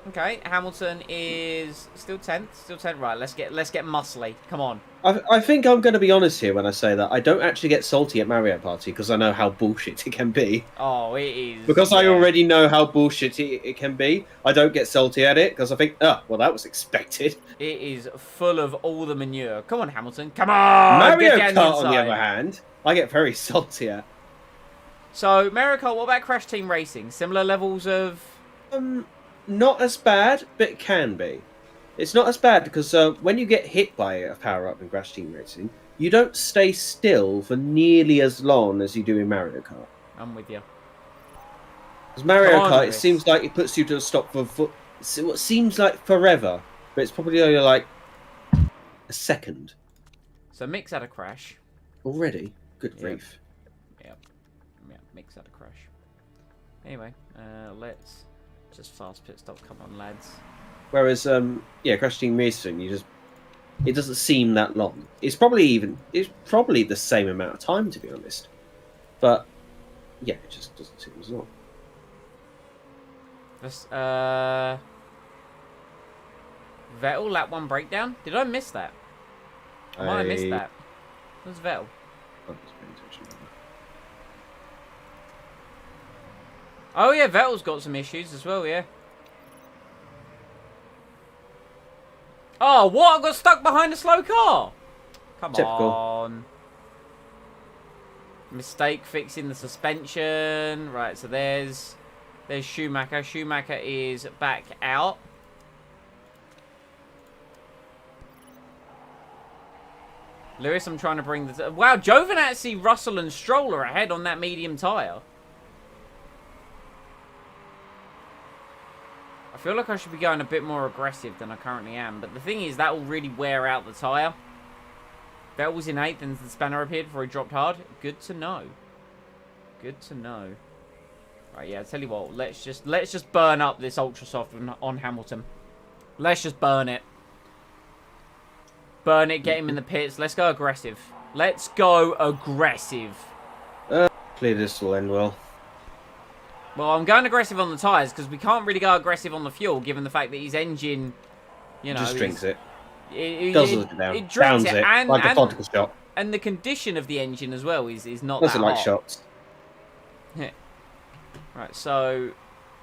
Okay, Hamilton is still 10th. Still 10th. Right, let's get muscly. Come on. I think I'm going to be honest here when I say that I don't actually get salty at Mario Party because I know how bullshit it can be. Oh, it is. Because I already know how bullshit it can be, I don't get salty at it because I think, oh, well, that was expected. It is full of all the manure. Come on, Hamilton. Come on! Mario get Kart, down on the inside. other hand, I get very salty at. So, Mario Kart, what about Crash Team Racing? Similar levels of... Not as bad, but it can be. It's not as bad because when you get hit by a power-up in Crash Team Racing, you don't stay still for nearly as long as you do in Mario Kart. I'm with you. Because Mario Kart, it Chris. seems like it puts you to a stop for what seems like forever, but it's probably only like a second. So, Mick's had a crash. Already? Good Yep. grief. Yeah, Mick's had a crash. Anyway, let's just fast pit stop. Come on, lads. Whereas, yeah, Crash Team Racing, it doesn't seem that long. It's probably the same amount of time, to be honest. But yeah, it just doesn't seem as long. Let's, Vettel, lap 1 breakdown? Did I miss that? I might have missed that. Where's Vettel? I'm just paying attention to that. Oh yeah, Vettel's got some issues as well, yeah. Oh, what? I got stuck behind a slow car? Come Typical. on. Mistake fixing the suspension. Right, so there's Schumacher. Schumacher is back out. Lewis, I'm trying to bring the... Wow, Giovinazzi, Russell and Stroll are ahead on that medium tyre. I feel like I should be going a bit more aggressive than I currently am. But the thing is, that will really wear out the tyre. Vettel was in 8th and the spanner appeared before he dropped hard. Good to know. Good to know. Right, yeah, I'll tell you what. Let's just burn up this Ultra Soft on Hamilton. Let's just burn it. Burn it, get him in the pits. Let's go aggressive. Let's go aggressive. Clear this will end well. Well, I'm going aggressive on the tyres because we can't really go aggressive on the fuel given the fact that his engine, you know... Just drinks it. It Does look down. It drinks Downs it. it. And, Like a vodka shot. and the condition of the engine as well is not Doesn't that like hot. shots. Right, so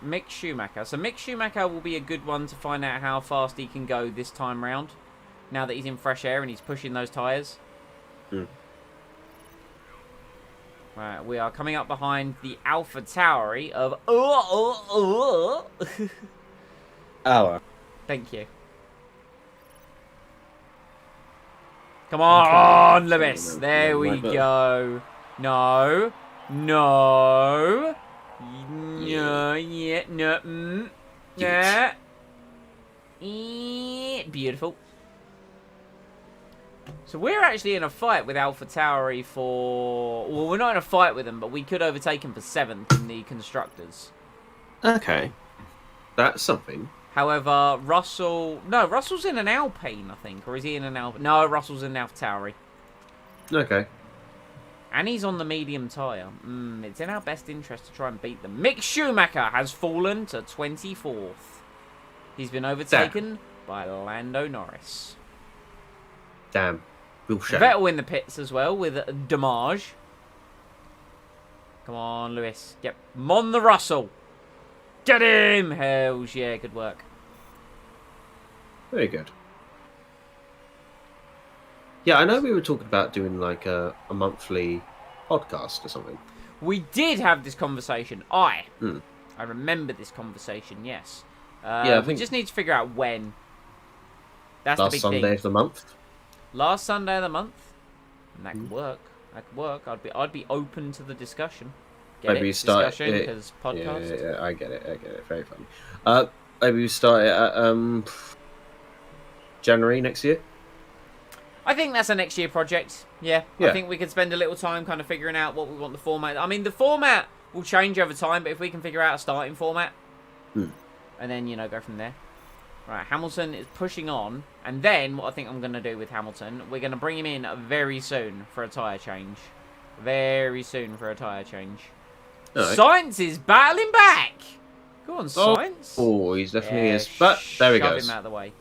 Mick Schumacher. So Mick Schumacher will be a good one to find out how fast he can go this time round. Now that he's in fresh air and he's pushing those tyres. Right, we are coming up behind the Alpha Tauri of... Hour. Thank you. Come on, Lewis. There we go. No. No. No. Yeah. No. Yeah. Beautiful. So we're actually in a fight with Alpha Tauri for... Well, we're not in a fight with them, but we could overtake them for 7th in the Constructors. Okay. That's something. However, Russell's in an Alpine, I think. Or is he in an Alpine? No, Russell's in an AlphaTauri. Okay. And he's on the medium tyre. It's in our best interest to try and beat them. Mick Schumacher has fallen to 24th. He's been overtaken by Lando Norris. Damn. Real shame. Vettel in the pits as well with Damage. Come on, Lewis. Get on the Russell. Get him! Hells yeah, good work. Very good. Yeah, I know we were talking about doing like a monthly podcast or something. We did have this conversation. I Hmm. remember this conversation, yes. Yeah, I we think just need to figure out when. That's the last big Sunday thing. of the month. Last Sunday of the month. And that could work. That could work. I'd be open to the discussion. Get Maybe it? you start Discussion it- because podcast. Yeah, I get it. Very funny. Maybe we start it at January next year. I think that's a next year project. Yeah. I Yeah. think we could spend a little time kind of figuring out what we want the format. I mean, the format will change over time, but if we can figure out a starting format, Hmm. and then, go from there. Right, Hamilton is pushing on, and then what I think I'm going to do with Hamilton, we're going to bring him in very soon for a tyre change. Very soon for a tyre change. Alright. Sainz is battling back! Go on, Sainz. Oh, he's definitely Yeah, is. But there he shove goes. him out of the way.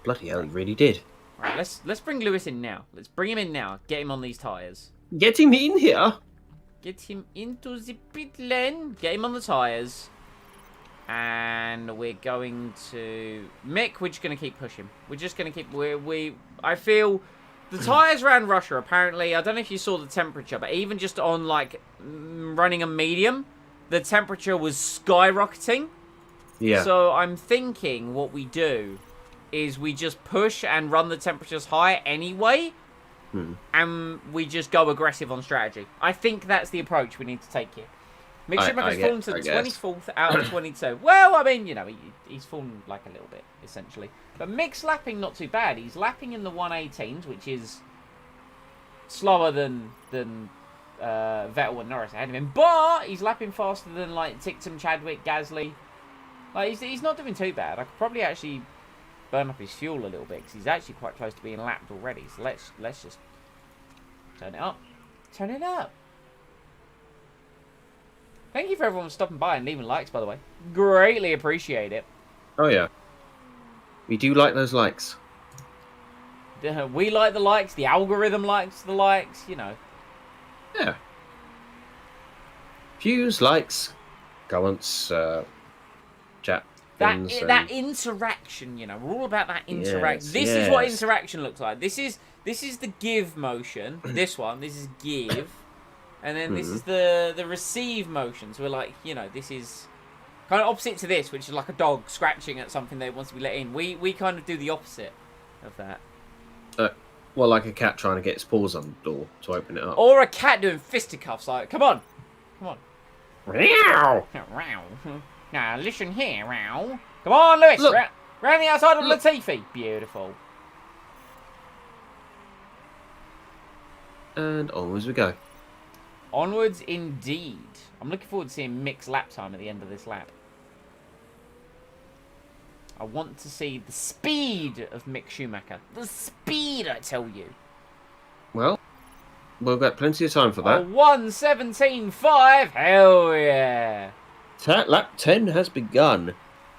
Bloody hell, he really did. Right, let's bring Lewis in now. Let's bring him in now. Get him on these tyres. Get him in here. Get him into the pit lane. Get him on the tyres. And we're going to... Mick, we're just going to keep pushing. We're just going to keep... I feel... The tyres around Russia, apparently, I don't know if you saw the temperature, but even just on, running a medium, the temperature was skyrocketing. Yeah. So I'm thinking what we do is we just push and run the temperatures high anyway, and we just go aggressive on strategy. I think that's the approach we need to take here. Mick Schumacher's fallen to the 24th out of 22. Well, I mean, he's fallen a little bit, essentially. But Mick's lapping not too bad. He's lapping in the 118s, which is slower than Vettel and Norris ahead of him. But he's lapping faster than, Tictum, Chadwick, Gasly. He's not doing too bad. I could probably actually burn up his fuel a little bit because he's actually quite close to being lapped already. So let's just turn it up. Turn it up. Thank you for everyone stopping by and leaving likes, by the way. Greatly appreciate it. Oh yeah. We do like those likes. We like the likes. The algorithm likes the likes. Yeah. Views, likes, comments, chat. That things, interaction, we're all about that interaction. Yes, This is what yes. interaction looks like. This is the give motion. This is give, and then this is the receive motion. So we're like, this is kind of opposite to this, which is like a dog scratching at something that wants to be let in. We kind of do the opposite of that. well, like a cat trying to get its paws on the door to open it up. Or a cat doing fisticuffs, like, come on. Meow! Now, listen here, Row. Come on, Lewis. Look. Round the outside of Look. Latifi. Beautiful. And onwards we go. Onwards, indeed. I'm looking forward to seeing Mick's lap time at the end of this lap. I want to see the speed of Mick Schumacher. The speed, I tell you. Well, we've got plenty of time for A that. 1:17.5. Hell yeah. Lap 10 has begun.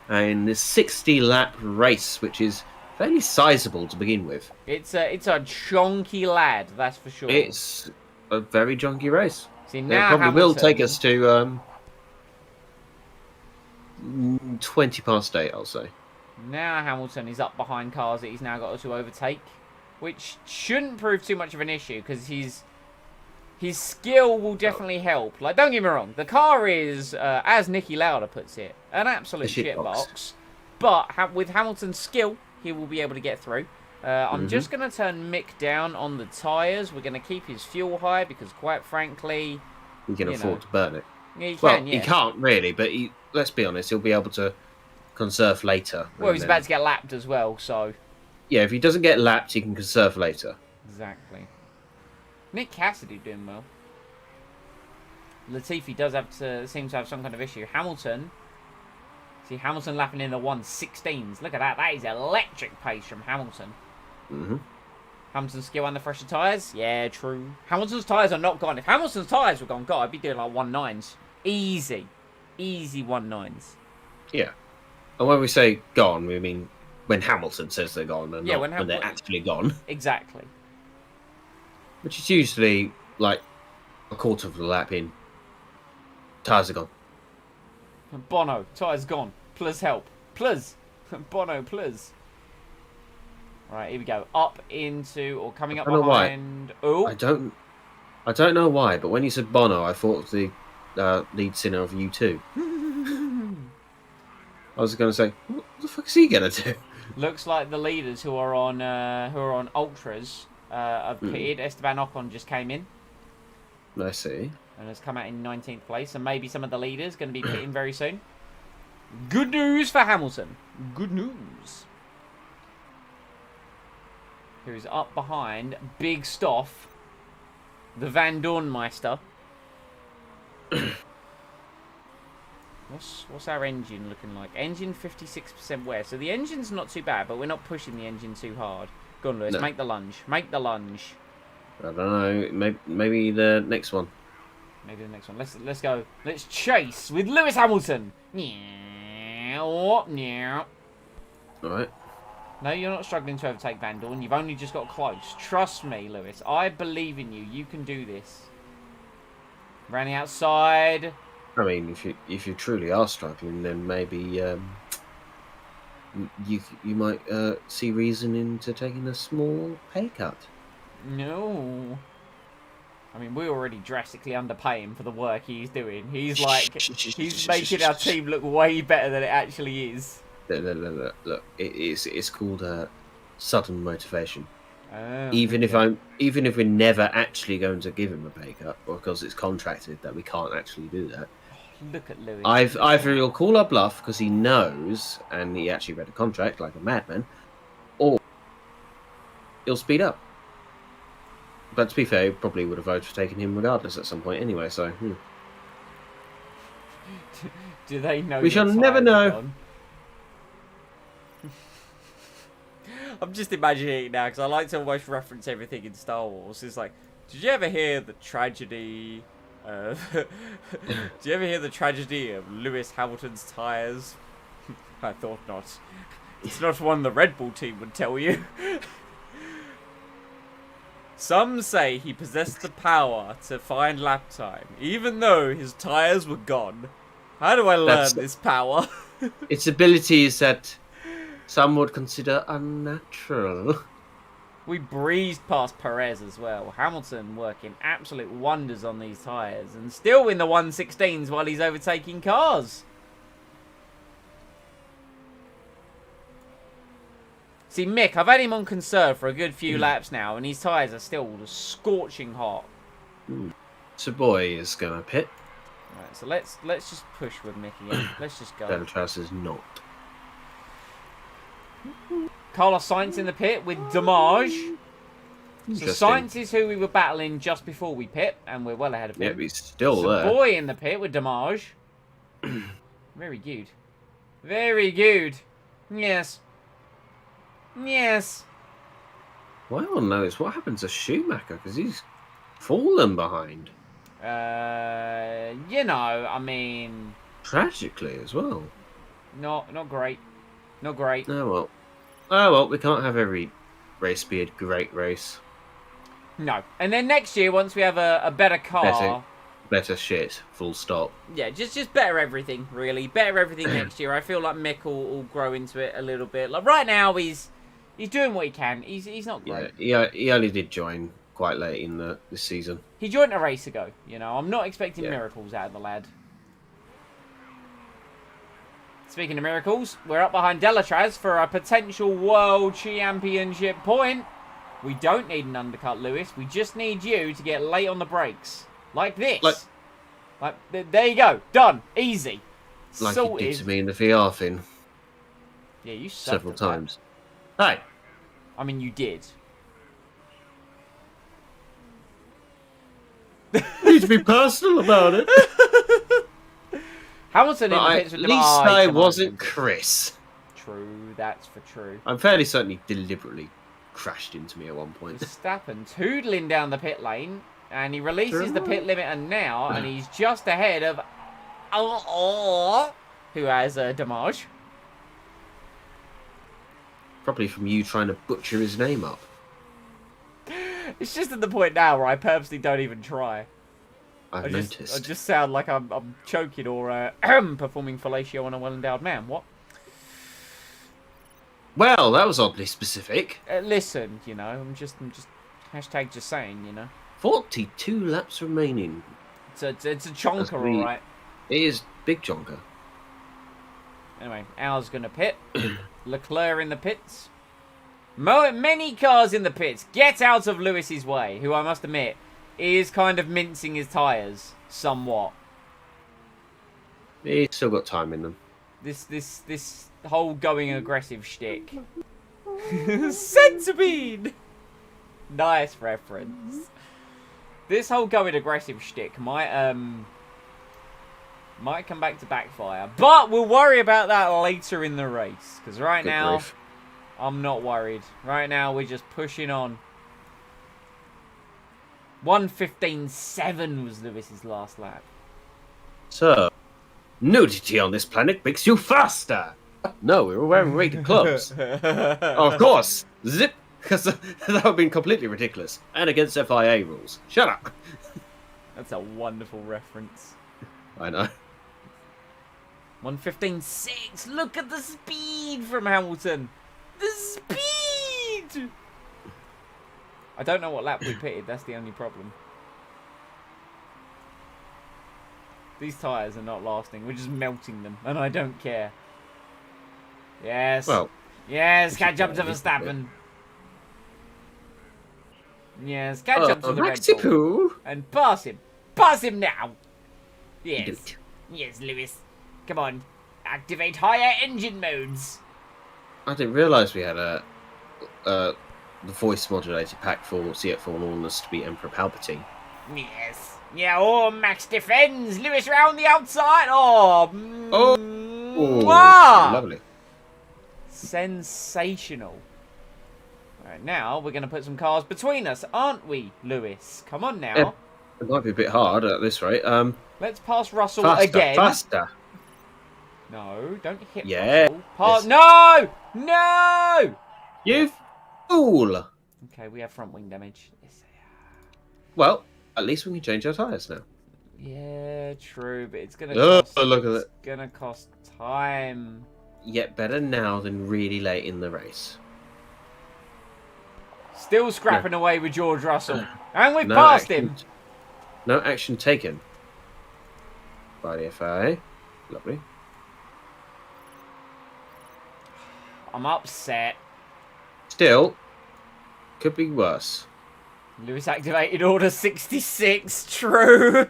And this 60-lap race, which is fairly sizable to begin with. It's a chonky lad, that's for sure. It's a very junky race. See, It now probably will Hamilton- take us to 20 past 8, I'll say. Now Hamilton is up behind cars that he's now got to overtake, which shouldn't prove too much of an issue because his skill will definitely help. Like, don't get me wrong, the car is, as Nicky Lauda puts it, an absolute A shit shitbox. But with Hamilton's skill, he will be able to get through. I'm just going to turn Mick down on the tyres. We're going to keep his fuel high because, quite frankly, He can You afford know. to burn it. he can, Well, yeah. he can't really, but let's be honest, he'll be able to conserve later. Well, he's And about to get lapped as well, so... Yeah, if he doesn't get lapped, he can conserve later. Exactly. Nick Cassidy doing well. Latifi does seem to have some kind of issue. Hamilton See, Hamilton lapping in the 1:16s. Look at that. That is electric pace from Hamilton. Mm-hmm. Hamilton's skill under fresher tyres? Yeah, true. Hamilton's tyres are not gone. If Hamilton's tyres were gone, God, I'd be doing like 1.9s. Easy. Easy 1.9s. Yeah. And when we say gone, we mean when Hamilton says they're gone and not when they're actually gone. Exactly. Which is usually like a quarter of the lap in. Tyres are gone. Bono, tyres gone. Please help. Please. Bono, please. Right, here we go. Up into, or coming up behind. Oh, I don't know why, but when you said Bono, I thought of the lead singer of U2. I was going to say, what the fuck is he going to do? Looks like the leaders who are on ultras have pitted. Esteban Ocon just came in. I see. And has come out in 19th place, and maybe some of the leaders going to be pitting very soon. Good news for Hamilton. Good news. Who's up behind Big Stoff, the Van Dornmeister. What's our engine looking like? Engine 56% wear. So the engine's not too bad, but we're not pushing the engine too hard. Go on, Lewis. No. Make the lunge. Make the lunge. I don't know. Maybe the next one. Maybe the next one. Let's go. Let's chase with Lewis Hamilton. All right. No, you're not struggling to overtake Van Dorn. You've only just got close. Trust me, Lewis. I believe in you. You can do this. Running outside. I mean, if you truly are struggling, then maybe you might see reason into taking a small pay cut. No. I mean, we already drastically underpay him for the work he's doing. He's like, he's making our team look way better than it actually is. Look, it's called sudden motivation. Oh, even if we're never actually going to give him a pay cut, because it's contracted that we can't actually do that. Look at Lewis. Either he'll call our bluff because he knows and he actually read a contract like a madman, or he'll speed up. But to be fair, he probably would have voted for taking him regardless at some point anyway. So do they know? We shall never know. I'm just imagining it now because I like to almost reference everything in Star Wars. It's like, did you ever hear the tragedy? Did you ever hear the tragedy of Lewis Hamilton's tyres? I thought not. It's not one the Red Bull team would tell you. Some say he possessed the power to find lap time, even though his tyres were gone. How do I learn this power? Its abilities that some would consider unnatural. We breezed past Perez as well. Hamilton working absolute wonders on these tyres and still in the 116s while he's overtaking cars. See, Mick, I've had him on conserve for a good few laps now, and his tyres are still scorching hot. Savoy is going to pit. Right, so let's just push with Mick again. Let's just go. Delatras is not. Carlos Sainz in the pit with Damage. So Sainz is who we were battling just before we pit, and we're well ahead of him. Yeah, he's still there. Savoy in the pit with Damage. Very good. Very good. Yes. Yes. Well, I want to know what happened to Schumacher, because he's fallen behind. You know, I mean... Tragically as well. Not great. Not great. Oh, well, we can't have every race be a great race. No. And then next year, once we have a better car... Better shit, full stop. Yeah, just better everything, really. Better everything next year. I feel like Mick will grow into it a little bit. Like, right now, he's doing what he can. He's not great. Yeah, he only did join quite late in this season. He joined a race ago, you know. I'm not expecting miracles out of the lad. Speaking of miracles, we're up behind Delatraz for a potential World Championship point. We don't need an undercut, Lewis. We just need you to get late on the brakes. Like this. Like there you go. Done. Easy. Like sorted. you did to me in the VR thing. Yeah, you sucked several at times. Hey. I mean, you did. Need to be personal about it. How Hamilton in But the pits at with least the I wasn't Chris. True, that's for true. I'm fairly certain he deliberately crashed into me at one point. Verstappen toodling down the pit lane, and he releases the pit limiter now, and he's just ahead of who has a damage. Probably from you trying to butcher his name up. It's just at the point now where I purposely don't even try. I've noticed. I just sound like I'm choking or performing fellatio on a well-endowed man. What? Well, that was oddly specific. Listen, you know, I'm just hashtag just saying, you know. 42 laps remaining. It's a chonker, all right. It is big chonker. Anyway, Al's gonna pit. Leclerc in the pits. Many cars in the pits. Get out of Lewis's way, who I must admit is kind of mincing his tyres somewhat. He's still got time in them. This whole going aggressive shtick. Centipede! Nice reference. This whole going aggressive shtick might come back to backfire. But we'll worry about that later in the race. Because right Good now, grief. I'm not worried. Right now, we're just pushing on. 1:15.7 was Lewis's last lap. So, nudity on this planet makes you faster. No, we were wearing rated clothes. Of course. Zip. Because that would have been completely ridiculous. And against FIA rules. Shut up. That's a wonderful reference. I know. 1:15.6. Look at the speed from Hamilton. The speed! I don't know what lap we pitted. That's the only problem. These tyres are not lasting. We're just melting them. And I don't care. Yes. Well. Yes, catch up to Verstappen. Yes, catch up to the Red Bull. Poo. And pass him. Pass him now. Do Yes. it. Yes, Lewis. Come on. Activate higher engine modes. I didn't realise we had the voice modulated pack for CF for Lawless to be Emperor Palpatine. Yes. Yeah, oh, Max defends. Lewis round the outside. Oh. Oh, Mwah! lovely. Sensational. Alright, now we're going to put some cars between us, aren't we, Lewis? Come on now. Yeah. It might be a bit hard at this rate. Let's pass Russell Faster, again. faster. No, don't hit Yeah. Russell. Pass. No! No! You fool. Okay, we have front wing damage. Yes. Well, at least we can change our tyres now. Yeah, true, but it's gonna Oh, cost, look at it's it. gonna cost time. Yet better now than really late in the race. Still scrapping away with George Russell. And we've No passed action- him. No action taken by the FIA. Lovely. I'm upset. Still, could be worse. Lewis activated Order 66. True.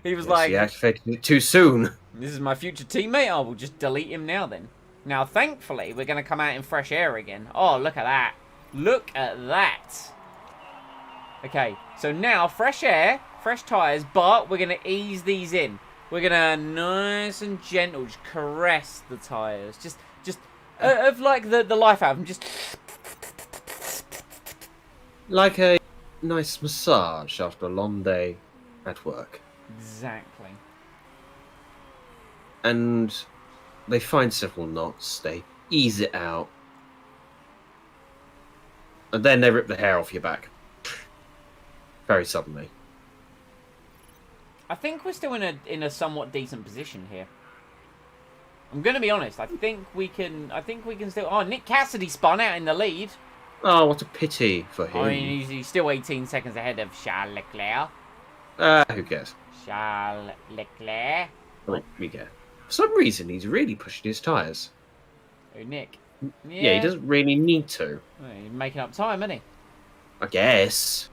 He was Yes, like, he activated it too soon. this is my future teammate. I will just delete him now then. Now, thankfully, we're going to come out in fresh air again. Oh, look at that. Look at that. Okay, so now fresh air, fresh tyres, but we're going to ease these in. We're going to nice and gentle just caress the tyres. Just of like the life out of them. Just Like a nice massage after a long day at work. exactly. And they find several knots, they ease it out, and then they rip the hair off your back. Very suddenly. I think we're still in a somewhat decent position here. I'm gonna be honest. I think we can still. Oh, Nick Cassidy spun out in the lead. Oh, what a pity for him. I mean, he's still 18 seconds ahead of Charles Leclerc. Who cares? Charles Leclerc. Let me get. For some reason, he's really pushing his tyres. Oh, Nick. Yeah, he doesn't really need to. Oh, he's making up time, isn't he? I guess.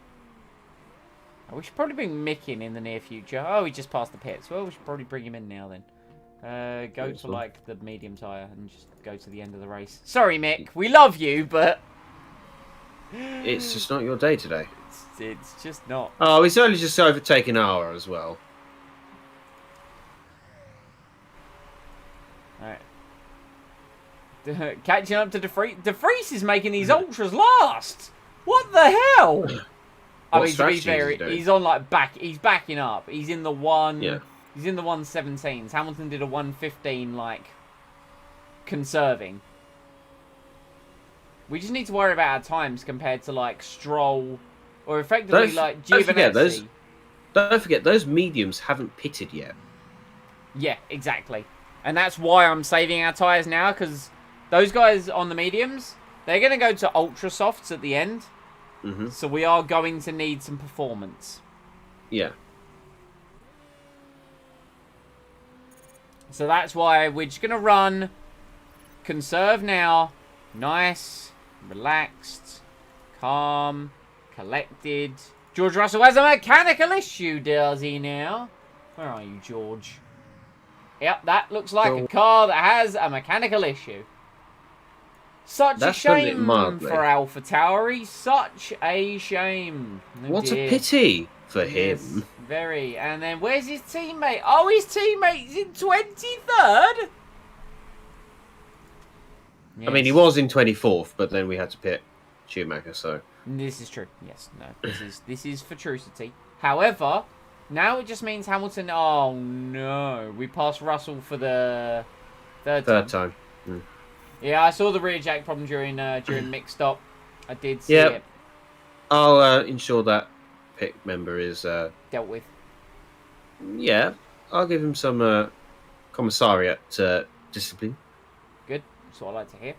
We should probably bring Mick in the near future. Oh, he just passed the pits. Well, we should probably bring him in now then. Go to like the medium tyre and just go to the end of the race. Sorry, Mick. We love you, but It's just not your day today. it's just not. Oh, he's only just overtaken our as well. Alright. Catching up to DeFreeze. DeFreeze is making these ultras last. What the hell? I mean, to be fair, he's on like he's backing up. He's in the one. Yeah. He's in the 117s. Hamilton did a 115 like conserving. We just need to worry about our times compared to like Stroll or effectively like Giovinazzi. Don't forget those mediums haven't pitted yet. Yeah, exactly. And that's why I'm saving our tyres now, because those guys on the mediums, they're going to go to ultra softs at the end. Mm-hmm. So we are going to need some performance. Yeah. So that's why we're just going to run, conserve now, nice, relaxed, calm, collected. George Russell has a mechanical issue, does he now? Where are you, George? Yep, that looks like a car that has a mechanical issue. Such a shame for AlphaTauri. Such a shame. Oh, what dear. a pity for Yes, him. very. And then where's his teammate? Oh, his teammate's in 23rd? I mean, he was in 24th, but then we had to pit Schumacher, so... This is true. Yes, no. This is for trucity. However, now it just means Hamilton... Oh, no. We passed Russell for the third time. Mm. Yeah, I saw the rear jack problem during mixed stop. I did see it. I'll ensure that pit member is... Dealt with. Yeah, I'll give him some commissariat discipline. Good. That's what I like to hear.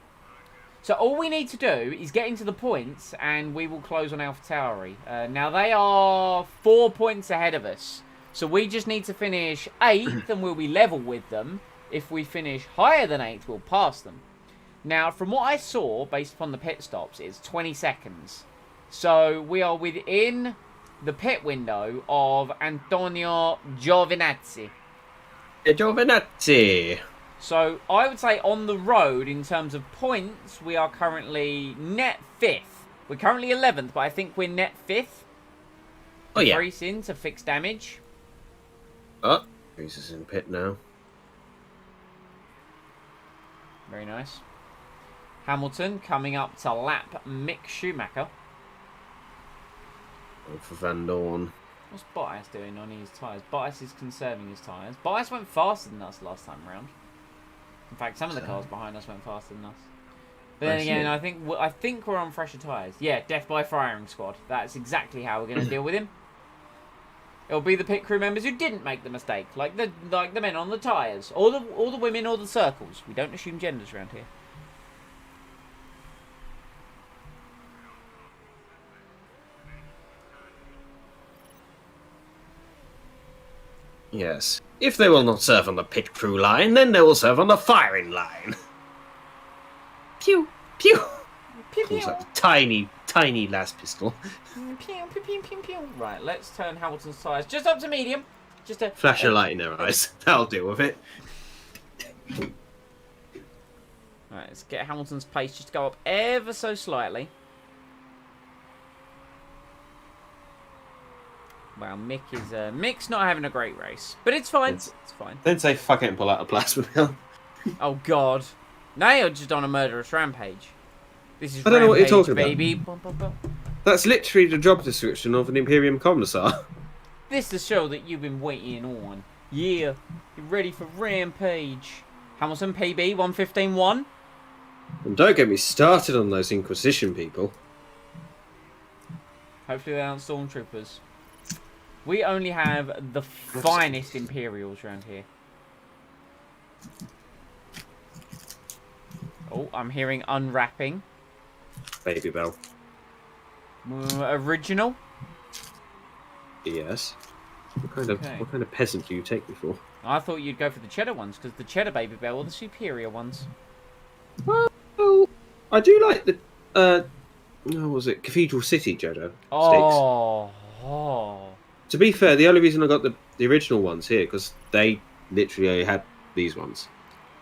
So all we need to do is get into the points, and we will close on AlphaTauri. Now they are 4 points ahead of us, so we just need to finish 8th, and we'll be level with them. If we finish higher than 8th, we'll pass them. Now, from what I saw, based upon the pit stops, it's 20 seconds. So we are within the pit window of Antonio Giovinazzi. Giovinazzi! So, I would say on the road, in terms of points, we are currently net 5th. We're currently 11th, but I think we're net 5th. Oh, yeah. Race in to fix damage. Oh, Reese is in pit now. Very nice. Hamilton coming up to lap Mick Schumacher. Oh, for Van Dorn. What's Bottas doing on his tyres? Bottas is conserving his tyres. Bottas went faster than us last time round. In fact, some of the cars behind us went faster than us. But then again, I think we're on fresher tyres. Yeah, death by firing squad. That's exactly how we're going to deal with him. It'll be the pit crew members who didn't make the mistake, like the men on the tyres, or the women, or the circles. We don't assume genders around here. Yes. If they will not serve on the pit crew line, then they will serve on the firing line. Pew! Pew! Pew, pew. Like a tiny, tiny las pistol. Pew, pew, pew, pew, pew. Right, let's turn Hamilton's tyres just up to medium. Just a Flash a light in their eyes. That'll deal with it. Alright, let's get Hamilton's pace just go up ever so slightly. Wow, Mick's not having a great race, but it's fine. It's fine. Then say fuck it and pull out a plasma mill. Oh God, now you're just on a murderous rampage. This is I don't know what you're talking baby. about. That's literally the job description of an Imperium Commissar. This is the show that you've been waiting on. Yeah, you're ready for Rampage. Hamilton PB 115.1. And don't get me started on those Inquisition people. Hopefully they aren't stormtroopers. We only have the finest Imperials around here. Oh, I'm hearing unwrapping. Baby Bell. Original? Yes. What kind of peasant do you take me for? I thought you'd go for the cheddar ones, because the cheddar Baby Bell are the superior ones. Well, I do like the, what was it? Cathedral City cheddar steaks. Oh. To be fair, the only reason I got the original ones here, because they literally only had these ones.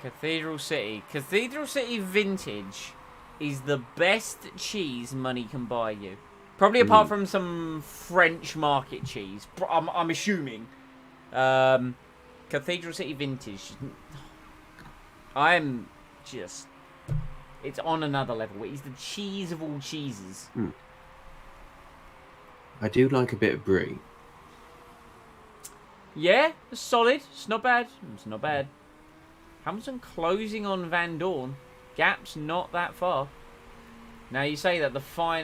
Cathedral City. Cathedral City Vintage is the best cheese money can buy you. Probably apart from some French market cheese. I'm assuming. Cathedral City Vintage. I'm just... It's on another level. He's the cheese of all cheeses. I do like a bit of brie. Yeah, it's solid. It's not bad. It's not bad. Hamilton closing on Van Dorn. Gap's not that far. Now you say that the finest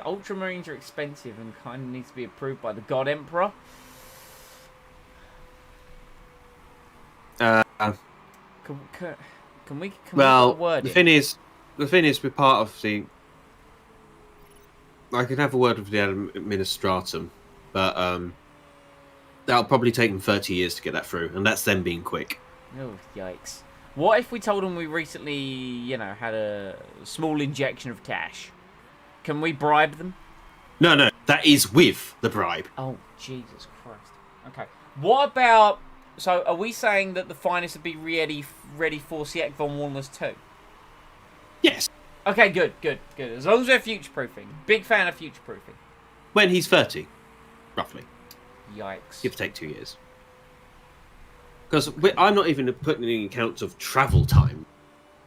Ultramarines are expensive and kind of needs to be approved by the God Emperor. Can we get a word the in? thing is, we're part of the. I could have a word with the administratum, but that'll probably take them 30 years to get that through, and that's them being quick. Oh, yikes. What if we told them we recently, had a small injection of cash? Can we bribe them? No, that is with the bribe. Oh, Jesus Christ. Okay. What about... So, are we saying that the finest would be ready for Sieg von Warnless 2? Yes. Okay, good. As long as we're future-proofing. Big fan of future-proofing. When he's 30, roughly. Yikes. Give or take 2 years. Because I'm not even putting in accounts of travel time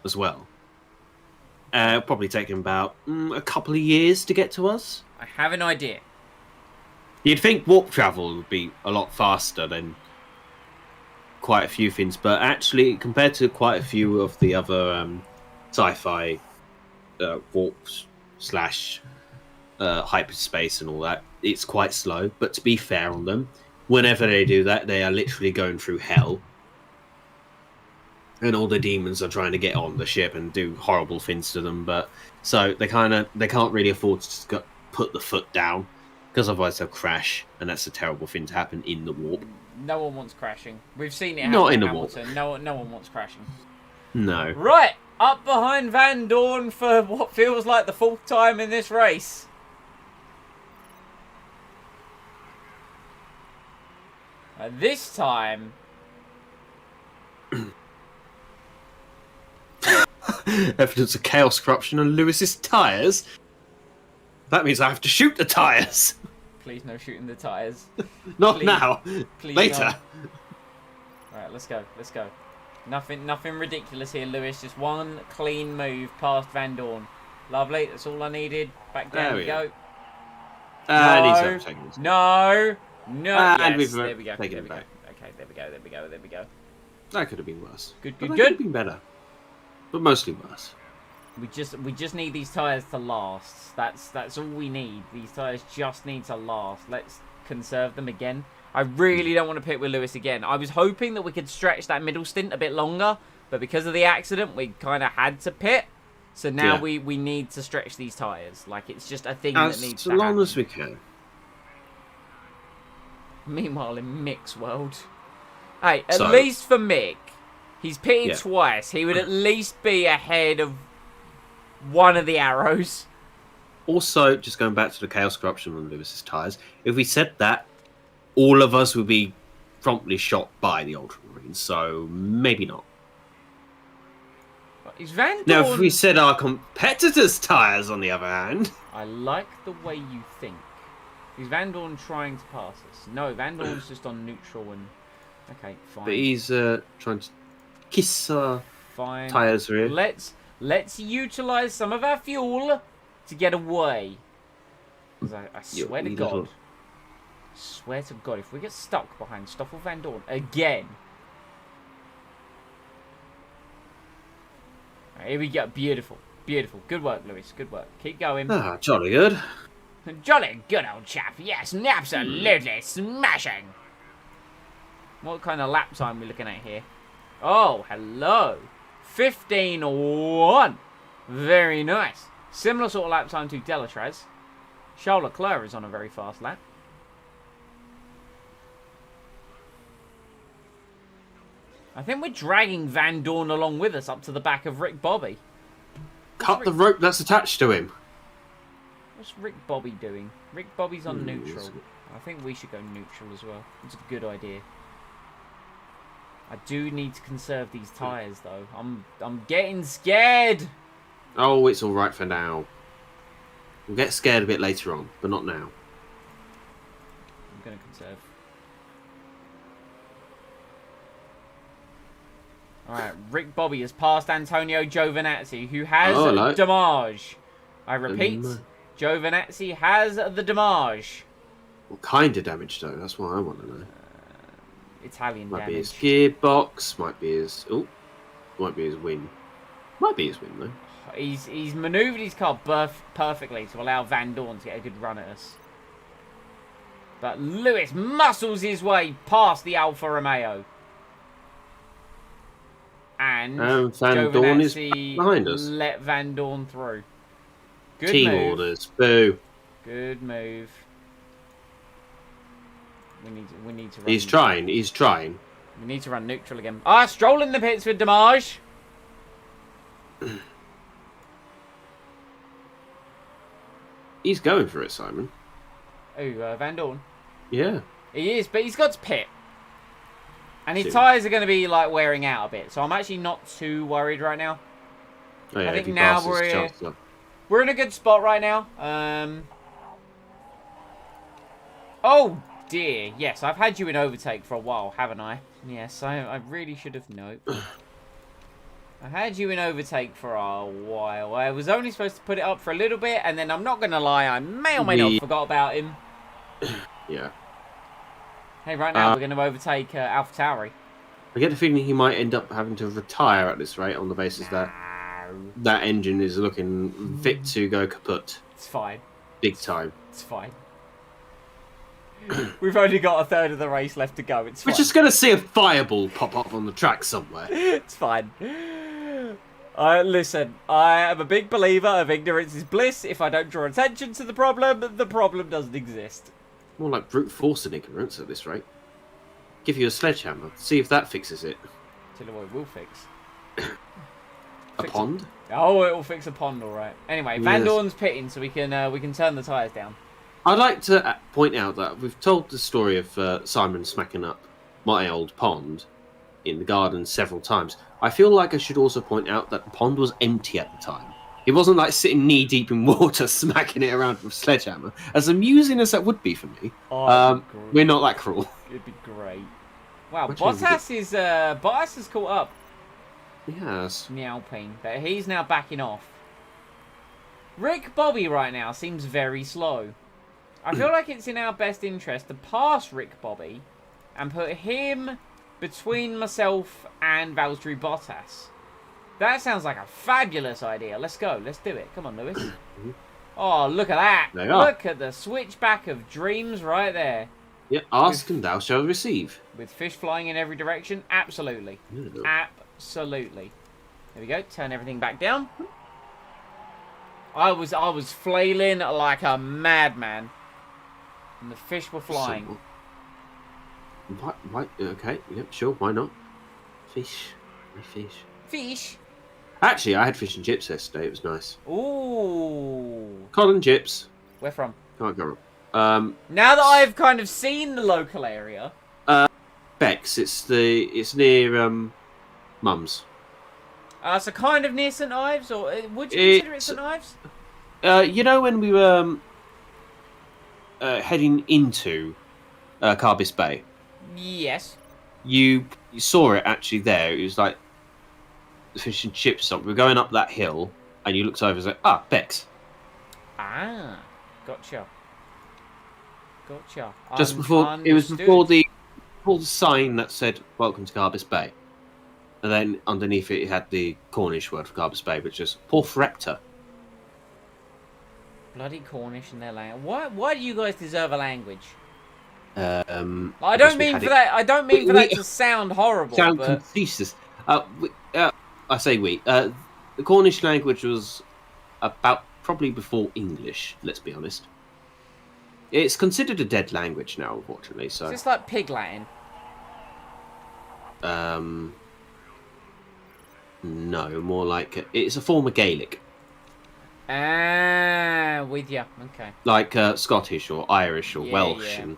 as well. Probably taking about a couple of years to get to us. I have an idea. You'd think warp travel would be a lot faster than quite a few things, but actually, compared to quite a few of the other sci-fi warps / hyperspace and all that, it's quite slow. But to be fair on them, whenever they do that, they are literally going through hell. And all the demons are trying to get on the ship and do horrible things to them. But so they can't really afford to put the foot down, because otherwise they'll crash, and that's a terrible thing to happen in the warp. No one wants crashing. We've seen it happen Not in the Hamilton. No one wants crashing. No. Right, up behind Van Dorn for what feels like the 4th time in this race. This time... Evidence of chaos corruption on Lewis's tyres? That means I have to shoot the tyres. Please no shooting the tyres. Not Please. now. Please Later. No. Alright, let's go. Nothing ridiculous here, Lewis. Just one clean move past Van Dorn. Lovely, that's all I needed. Back down There we we go. And he's No. overtaking us. No! And Yes, we've there we go. taken There him we go. back. Okay, there we go. That could have been worse. Good. But that could have been better. But mostly worse. We just need these tyres to last. That's all we need. These tyres just need to last. Let's conserve them again. I really don't want to pit with Lewis again. I was hoping that we could stretch that middle stint a bit longer, but because of the accident, we kind of had to pit. So now we need to stretch these tyres. Like, it's just a thing that needs to happen. As long as we can. Meanwhile, in Mick's world... Hey, at So- least for Mick, he's pitted Yeah. twice. He would at least be ahead of one of the arrows. Also, just going back to the chaos corruption on Lewis's tyres, if we said that, all of us would be promptly shot by the Ultramarines, so maybe not. Is Van Dorn... Now, if we said our competitors' tyres, on the other hand... I like the way you think. Is Van Dorn trying to pass us? No, Van Dorn's just on neutral and... Okay, fine. But he's trying to kiss our Fine. tyres here. Let's utilise some of our fuel to get away. 'Cause I swear to You God. little- Swear to God, if we get stuck behind Stoffel Van Dorn again... Right, here we go. Beautiful. Good work, Lewis. Good work. Keep going. Ah, jolly good. Jolly good, old chap. Yes, absolutely smashing. What kind of lap time are we looking at here? Oh, hello. 15-1. Very nice. Similar sort of lap time to Delatraz. Charles Leclerc is on a very fast lap. I think we're dragging Van Dorn along with us up to the back of Rick Bobby. Cut the rope that's attached to him. What's Rick Bobby doing? Rick Bobby's on neutral. yes. I think we should go neutral as well. It's a good idea. I do need to conserve these tyres though. I'm getting scared. Oh, it's all right for now. We'll get scared a bit later on, but not now. I'm gonna conserve. Alright, Rick Bobby has passed Antonio Giovinazzi, who has Oh, hello. damage. I repeat, Um, Giovinazzi has the damage. What kind of damage, though? That's what I want to know. Italian Might be his damage. gearbox, might be his... Oh, might be his win. Might be his win, though. He's manoeuvred his car perfectly to allow Van Dorn to get a good run at us. But Lewis muscles his way past the Alfa Romeo. And Van Dorn is Giovinazzi behind us. let Van Dorn through. Good Team move. orders. Boo. Good move. We need to run. He's trying. He's trying. We need to run neutral again. Ah, Stroll in the pits with damage. He's going for it, Simon. Oh, Van Dorn. Yeah. He is, but he's got to pit. And his Soon. tyres are going to be like wearing out a bit, so I'm actually not too worried right now. Oh, yeah, I think if he now passes, we're- chances are- We're in a good spot right now. Oh dear, yes, I've had you in overtake for a while, haven't I? Yes, I really should have known. I had you in overtake for a while. I was only supposed to put it up for a little bit, and then I'm not going to lie, I may or may not forgot about him. Yeah. Hey, right now we're going to overtake AlphaTauri. I get the feeling he might end up having to retire at this rate on the basis that that engine is looking fit to go kaput. It's fine. Big time. It's fine. We've only got a third of the race left to go. It's fine. We're just going to see a fireball pop up on the track somewhere. It's fine. Listen, I am a big believer of ignorance is bliss. If I don't draw attention to the problem doesn't exist. More like brute force and ignorance at this rate. Give you a sledgehammer. See if that fixes it. Tell you what it will fix. A Fix it. pond? Oh, it will fix a pond, all right. Anyway, Van Yes. Dorn's pitting, so we can turn the tyres down. I'd like to point out that we've told the story of Simon smacking up my old pond in the garden several times. I feel like I should also point out that the pond was empty at the time. It wasn't like sitting knee deep in water smacking it around with a sledgehammer. As amusing as that would be for me, we're not that cruel. It'd be great. Wow, Which one Bottas has caught up Yes. in the Alpine, but he's now backing off. Rick Bobby right now seems very slow. I feel like it's in our best interest to pass Rick Bobby and put him between myself and Valtteri Bottas. That sounds like a fabulous idea. Let's go. Let's do it. Come on, Lewis. Oh, look at that. They are. Look at the switchback of dreams right there. Yeah, ask and thou shalt receive. With fish flying in every direction? Absolutely. Absolutely. There we go. Turn everything back down. I was flailing like a madman. And the fish were flying. Why? Okay, yep, sure, why not? Fish. Fish. Fish? Actually, I had fish and chips yesterday. It was nice. Ooh. Cod and chips. Where from? Can't go wrong. Now that I've kind of seen the local area. Bex. It's near Mum's. So kind of near St Ives, or would you consider it St Ives? You know when we were heading into Carbis Bay, Yes. you saw it actually there. It was like the fish and chip stop. We were going up that hill, and you looked over and was like, Bex. Ah, gotcha. Gotcha. Just before it was before the sign that said "Welcome to Carbis Bay," and then underneath it had the Cornish word for Carbis Bay, which is Porth Rector. Bloody Cornish and their language. Why do you guys deserve a language? I because don't we mean had for it- that. I don't mean we- for that we- to sound horrible. Sound but facetious. I say we. The Cornish language was about probably before English. Let's be honest. It's considered a dead language now, unfortunately. So, is this like Pig Latin? no, more like it's a form of Gaelic, Ah, with ya. Okay. like Scottish or Irish or Yeah, Welsh yeah. and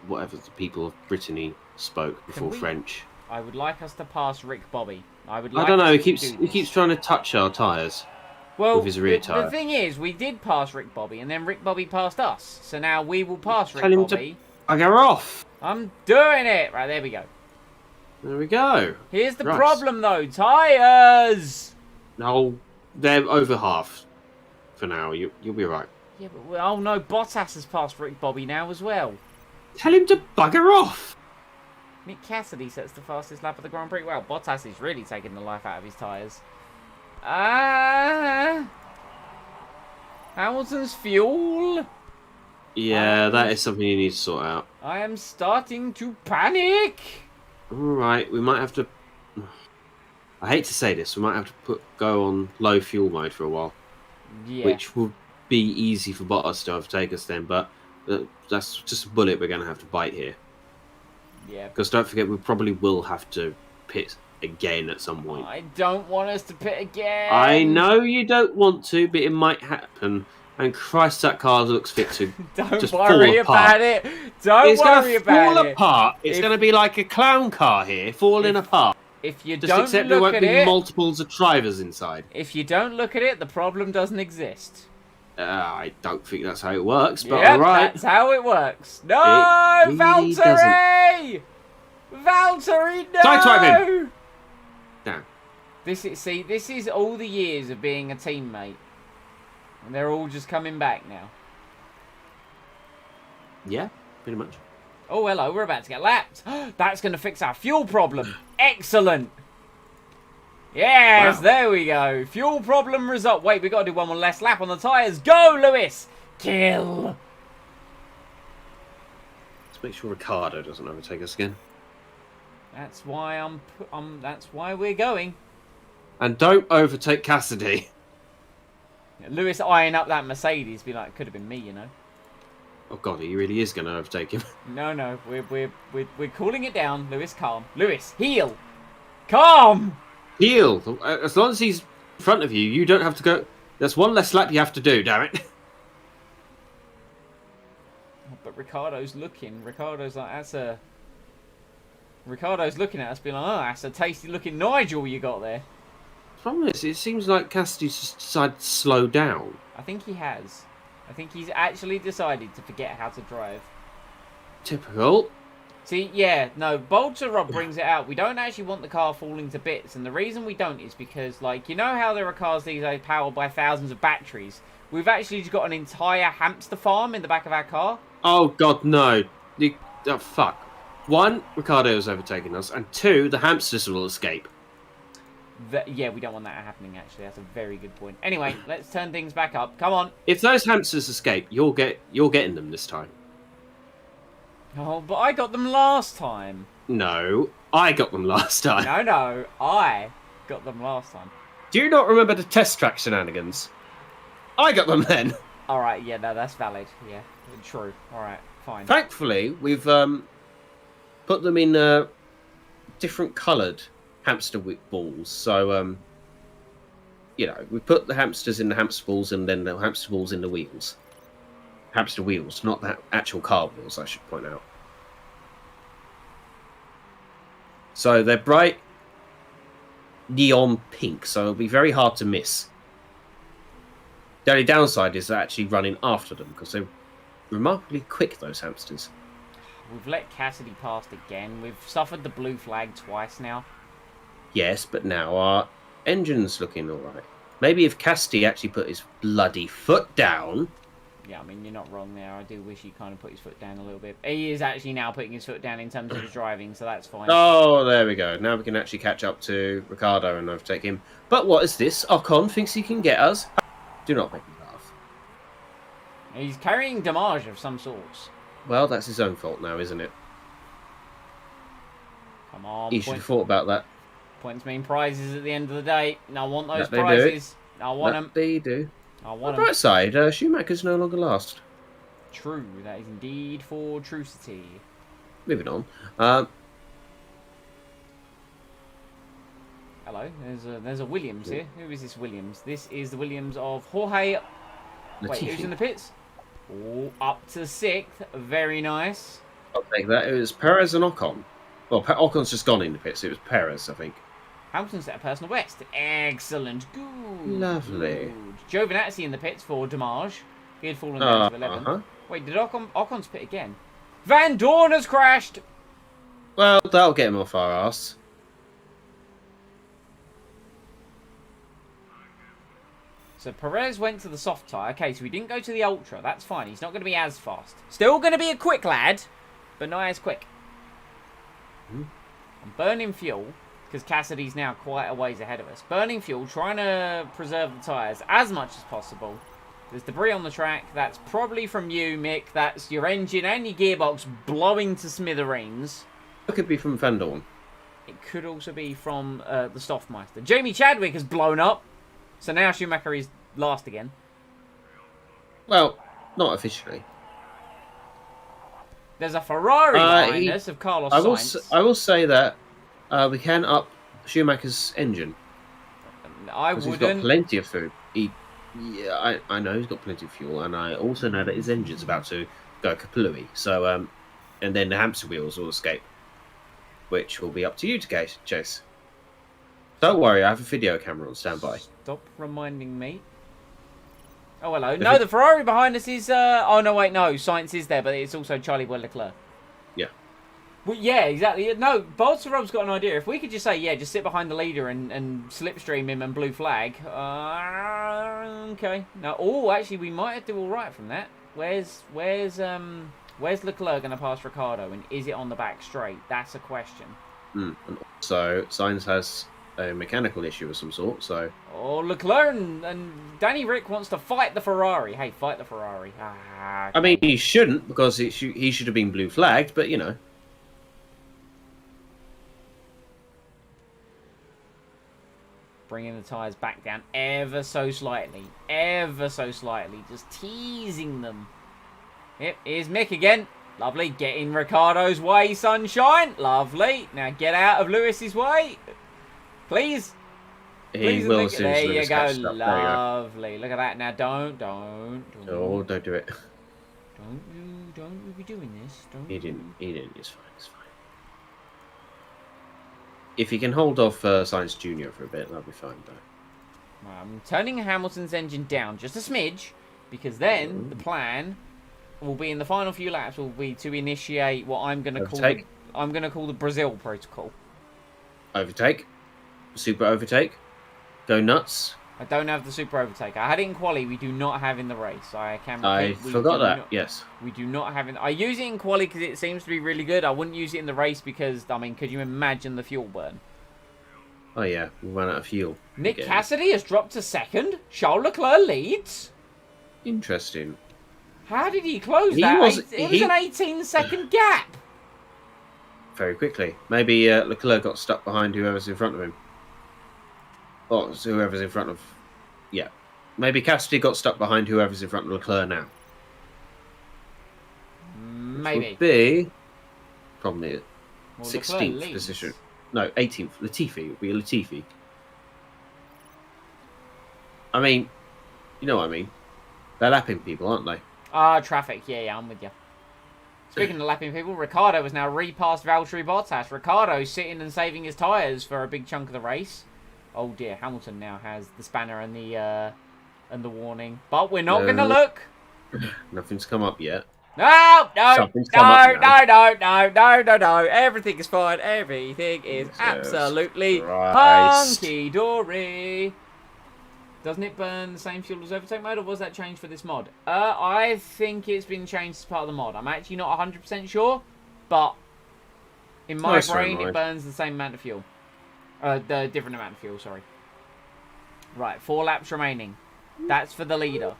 whatever the people of Brittany spoke before we- French. I would like us to pass Rick Bobby. I would. I Like don't know. us He to keeps do he this. keeps trying to touch our tyres. Well, with his rear the tyre. thing is, we did pass Rick Bobby, and then Rick Bobby passed us. So now we will pass Rick Tell him to- Bobby. I go off. I'm doing it. Right, there we go. There we go. Here's the Right. problem, though. Tyres! No, they're over half for now. You'll be right. Yeah, but, oh no, Bottas has passed Rick Bobby now as well. Tell him to bugger off. Nick Cassidy sets the fastest lap of the Grand Prix. Wow, Bottas is really taking the life out of his tyres. Hamilton's fuel. Yeah, that is something you need to sort out. I am starting to panic. All right, we might have to. I hate to say this, we might have to go on low fuel mode for a while, Yeah. which will be easy for Bottas to overtake us then. But that's just a bullet we're going to have to bite here. Yeah. Because don't forget, we probably will have to pit again at some point. I don't want us to pit again. I know you don't want to, but it might happen. And Christ, that car looks fit to Don't just worry fall apart. about it. Don't It's worry going to fall about it. apart. It's If- going to be like a clown car here, falling apart. If you Just don't except there look won't at be it, multiples of drivers inside. if you don't look at it, the problem doesn't exist. I don't think that's how it works, but Yep, alright. that's how it works. No, It really Valtteri! Valtteri, no! Sideswipe him. Damn. This is all the years of being a teammate. And they're all just coming back now. Yeah, pretty much. Oh, hello, we're about to get lapped. That's going to fix our fuel problem. Excellent. Yes, Wow. there we go. Fuel problem result. Wait, we got to do one more less lap on the tyres. Go, Lewis. Kill. Let's make sure Ricardo doesn't overtake us again. That's why that's why we're going. And don't overtake Cassidy. Lewis eyeing up that Mercedes, be like, could have been me, you know. Oh god, he really is going to overtake him. No, we're cooling it down. Lewis, calm. Lewis, heel. Calm. Heel! As long as he's in front of you, you don't have to go... There's one less lap you have to do, damn it. But Ricardo's looking. Ricardo's like, Ricardo's looking at us, being like, oh, that's a tasty looking Nigel you got there. The problem is, it seems like Cassidy's just decided to slow down. I think he has. I think he's actually decided to forget how to drive. Typical. See, yeah, no, Bolter brings it out. We don't actually want the car falling to bits, and the reason we don't is because, like, you know how there are cars these days powered by thousands of batteries? We've actually just got an entire hamster farm in the back of our car. Oh god, no. Oh, fuck. One, Ricardo's overtaking us, and two, the hamsters will escape. Yeah, we don't want that happening, actually. That's a very good point. Anyway, let's turn things back up. Come on. If those hamsters escape, you're getting them this time. Oh, but I got them last time. No, I got them last time. No, I got them last time. Do you not remember the test track shenanigans? I got them then. Alright, yeah, no, that's valid. Yeah, true. Alright, fine. Thankfully, we've put them in different coloured hamster balls. So, you know, we put the hamsters in the hamster balls and then the hamster balls in the wheels. Hamster wheels, not the actual car wheels, I should point out. So they're bright neon pink, so it'll be very hard to miss. The only downside is actually running after them, because they're remarkably quick, those hamsters. We've let Cassidy past again. We've suffered the blue flag twice now. Yes, but now our engine's looking alright. Maybe if Cassidy actually put his bloody foot down... Yeah, I mean, you're not wrong there. I do wish he kind of put his foot down a little bit. He is actually now putting his foot down in terms of his driving, so that's fine. Oh, there we go. Now we can actually catch up to Ricardo and overtake him. But what is this? Ocon thinks he can get us. Do not make me laugh. He's carrying damage of some sorts. Well, that's his own fault now, isn't it? Come on. He should have thought about that. Points mean prizes at the end of the day. And I want those That they do. prizes. I want them. They do. I On want the them. bright side, Schumacher's no longer last. True. That is indeed for trucity. Moving on. Hello. There's a Williams here. Who is this Williams? This is the Williams of Jorge. Wait, who's in the pits? Oh, up to 6th. Very nice. I'll take that. It was Perez and Ocon. Well, Ocon's just gone in the pits. It was Perez, I think. Hamilton set a personal best. Excellent. Good. Lovely. Good. Giovinazzi in the pits for Damage. He had fallen down to 11th. Uh-huh. Wait, did Ocon's pit again? Van Dorn has crashed. Well, that'll get him off our ass. So Perez went to the soft tyre. Okay, so he didn't go to the ultra. That's fine. He's not going to be as fast. Still going to be a quick lad, but not as quick. I'm burning fuel, because Cassidy's now quite a ways ahead of us. Burning fuel, trying to preserve the tyres as much as possible. There's debris on the track. That's probably from you, Mick. That's your engine and your gearbox blowing to smithereens. It could be from Fendorn. It could also be from the Stoffmeister. Jamie Chadwick has blown up. So now Schumacher is last again. Well, not officially. There's a Ferrari behind us of Carlos Sainz. I will say that we can up Schumacher's engine. I Because wouldn't. he's got plenty of food. I know he's got plenty of fuel, and I also know that his engine's about to go kaplooey. So, and then the hamster wheels will escape, which will be up to you to chase. Don't worry, I have a video camera on standby. Stop reminding me. Oh, hello. No, the Ferrari behind us is... Oh, no, wait, no. Sainz is there, but it's also Charlie Boy Leclerc. Yeah. Well, yeah, exactly. No, Bolts Rob's got an idea. If we could just say, yeah, just sit behind the leader and slipstream him and blue flag. Okay. No, oh, actually, we might do all right from that. Where's Leclerc going to pass Ricciardo, and is it on the back straight? That's a question. And also, Sainz has a mechanical issue of some sort, so... Oh, Leclerc and Danny Rick wants to fight the Ferrari. Hey, fight the Ferrari. Okay. I mean, he shouldn't, because he should have been blue flagged, but, you know. Bringing the tyres back down ever so slightly. Ever so slightly. Just teasing them. Yep, here's Mick again. Lovely. Get in Ricciardo's way, sunshine. Lovely. Now get out of Lewis's way. Please. He will as soon as there you Lewis go. catches up. Lovely. Look at that. Now don't. Oh, don't do it. Don't you be doing this. Don't. He didn't. It's fine. It's fine. If he can hold off Sainz Jr. for a bit, that'll be fine, though. I'm turning Hamilton's engine down just a smidge, because then the plan will be in the final few laps will be to initiate what I'm going to call the Brazil protocol. Overtake. Super overtake. Go nuts. I don't have the super overtake. I had it in quali. We do not have in the race. I forgot that. Yes. We do not have it. I use it in quali because it seems to be really good. I wouldn't use it in the race because, I mean, could you imagine the fuel burn? Oh yeah, we ran out of fuel. Nick again. Cassidy has dropped to second. Charles Leclerc leads. Interesting. How did he close that? It was an 18-second gap. Very quickly. Maybe Leclerc got stuck behind whoever's in front of him. Or whoever's in front of... Yeah. Maybe Cassidy got stuck behind whoever's in front of Leclerc now. Maybe. Would be... Probably Well, 16th position. No, 18th. Latifi. It would be Latifi. I mean... You know what I mean. They're lapping people, aren't they? Traffic. Yeah, I'm with you. Speaking of lapping people, Ricciardo has now repassed Valtteri Bottas. Ricciardo sitting and saving his tyres for a big chunk of the race. Oh dear, Hamilton now has the spanner and the warning. But we're not going to look. Nothing's come up yet. No. Something's come up now. No. Everything is fine. Everything is Jesus absolutely Christ. hunky-dory. Doesn't it burn the same fuel as overtake mode, or was that changed for this mod? I think it's been changed as part of the mod. I'm actually not 100% sure, but in my brain, it burns the same amount of fuel. The different amount of fuel, sorry. Right, 4 laps remaining. That's for the leader.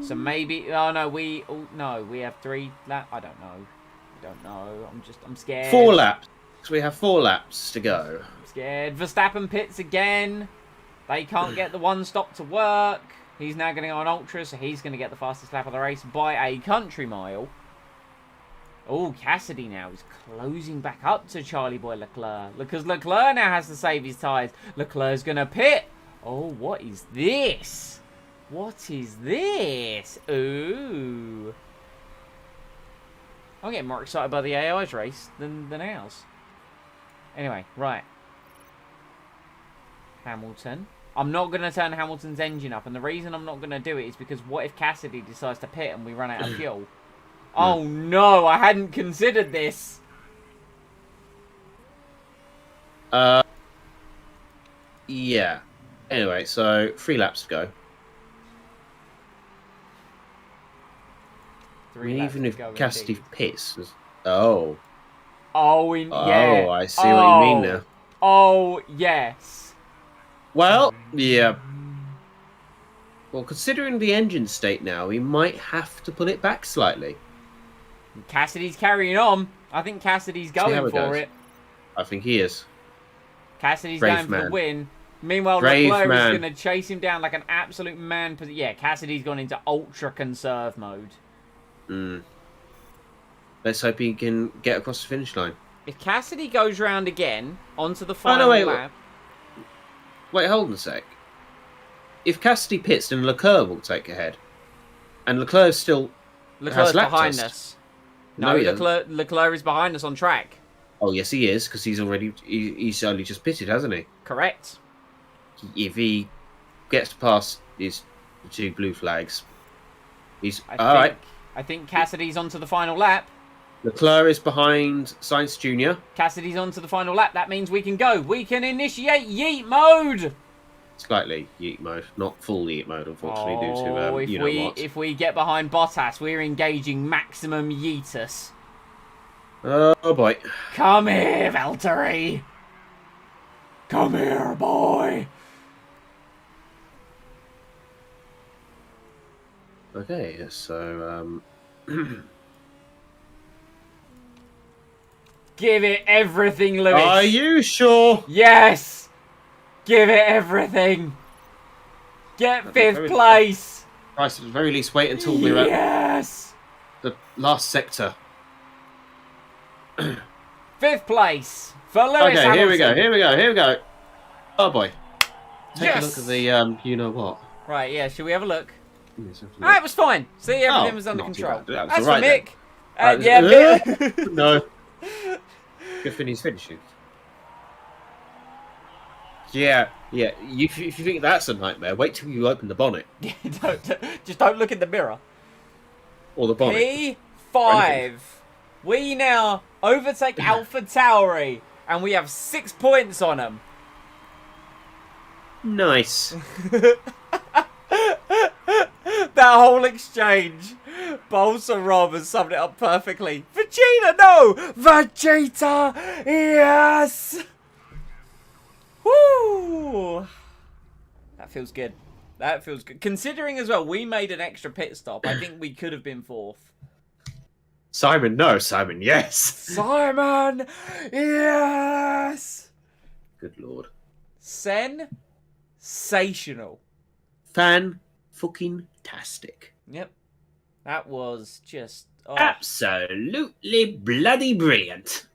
So maybe... Oh, no, we have 3 laps. I don't know. I'm scared. 4 laps. So we have 4 laps to go. I'm scared. Verstappen pits again. They can't get the one stop to work. He's now going to go on Ultra, so he's going to get the fastest lap of the race by a country mile. Oh, Cassidy now is closing back up to Charlie Boy Leclerc. Because Leclerc now has to save his tyres. Leclerc's going to pit. Oh, what is this? What is this? Ooh. I'm getting more excited by the AI's race than ours. Anyway, right. Hamilton. I'm not going to turn Hamilton's engine up, and the reason I'm not going to do it is because what if Cassidy decides to pit and we run out of fuel? Oh no, I hadn't considered this. Yeah. Anyway, so 3 laps to go. Even if Cassidy pits. Oh. Oh, yeah. I see what you mean now. Oh, yes. Well, yeah. Well, considering the engine state now, we might have to pull it back slightly. Cassidy's carrying on. I think Cassidy's going for it. I think he is. Cassidy's Brave going for man. the win. Meanwhile, Brave Leclerc is man. going to chase him down like an absolute man. Yeah, Cassidy's gone into ultra conserve mode. Let's hope he can get across the finish line. If Cassidy goes round again onto the final lap... Wait, hold on a sec. If Cassidy pits, then Leclerc will take ahead. And Leclerc still Leclerc's has lap behind test. us. No, Leclerc is behind us on track. Oh, yes, he is, because he's only just pitted, hasn't he? Correct. If he gets past his 2 blue flags, he's I right. I think Cassidy's onto the final lap. Leclerc is behind Sainz Jr. Cassidy's onto the final lap. That means we can go. We can initiate yeet mode. Slightly yeet mode, not full yeet mode, unfortunately, due to you know what. If we get behind Bottas, we're engaging maximum yeetus. Oh boy. Come here, Valtteri. Come here, boy. Okay, so Give it everything, Lewis. Are you sure? Yes. Give it everything. Get 5th place. Right, at the very least, wait until we're at Yes. the last sector. 5th place for Lewis Okay, Hamilton. here we go. Oh boy. Take Yes. a look at the you know what. Right, yeah, should we have a look? Yes, have a look. Ah, it was fine. See, everything Oh, was under not too control. bad. That was That's all for right Mick. then. Yeah, No. Good thing he's finishing. Yeah. If you think that's a nightmare, wait till you open the bonnet. Just don't look in the mirror. Or the bonnet. P5. We now overtake Alpha Tauri, and we have 6 points on them. Nice. That whole exchange. Bolsa Rob has summed it up perfectly. Vegeta, no! Vegeta, yes! Woo! That feels good. That feels good. Considering as well, we made an extra pit stop. I think we could have been 4th. Simon, no. Simon, yes. Simon, yes! Good lord. Sensational. Fan-fucking-tastic. Yep. That was just... Oh, Absolutely bloody brilliant.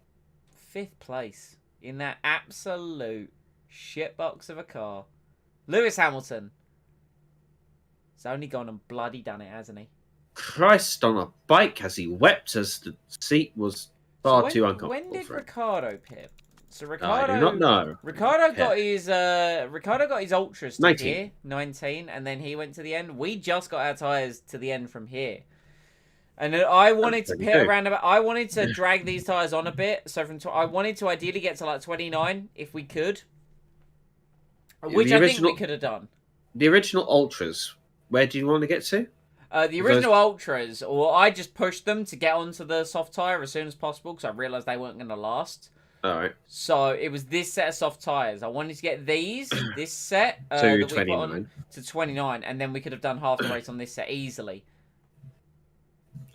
5th place in that absolute shitbox of a car. Lewis Hamilton. He's only gone and bloody done it, hasn't he? Christ on a bike as he wept as the seat was far too uncomfortable. When did for him. Ricardo pit? So I Ricardo, do not know. Ricardo got his ultras to 19. here, 19, and then he went to the end. We just got our tyres to the end from here. And then I wanted to pit around about. I wanted to drag these tyres on a bit. So I wanted to ideally get to like 29 if we could, which I think we could have done. The original ultras. Where do you want to get to? The original ultras, or I just pushed them to get onto the soft tyre as soon as possible because I realised they weren't going to last. All right. So it was this set of soft tyres. I wanted to get this set to 29. To 29, and then we could have done half the race on this set easily.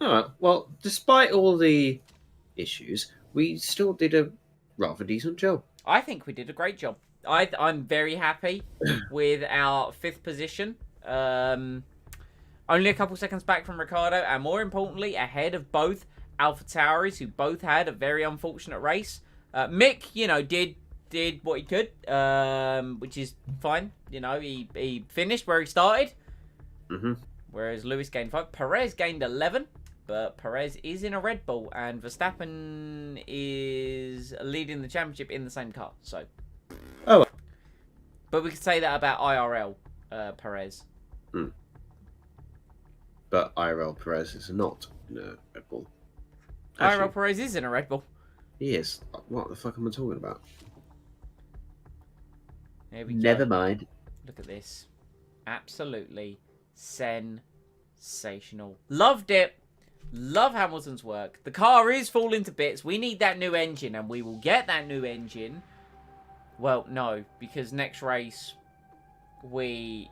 All right. Well, despite all the issues, we still did a rather decent job. I think we did a great job. I'm very happy with our 5th position. Only a couple seconds back from Ricardo, and more importantly, ahead of both Alpha Tauris, who both had a very unfortunate race. Mick, did what he could, which is fine. He finished where he started. Mm-hmm. Whereas Lewis gained 5. Perez gained 11, but Perez is in a Red Bull, and Verstappen is leading the championship in the same car. So, Oh. But we could say that about IRL Perez. Mm. But IRL Perez is not in a Red Bull. IRL Perez is in a Red Bull. He is. What the fuck am I talking about? There we go. Never mind. Look at this. Absolutely sensational. Loved it. Love Hamilton's work. The car is falling to bits. We need that new engine, and we will get that new engine. Well, no, because next race we've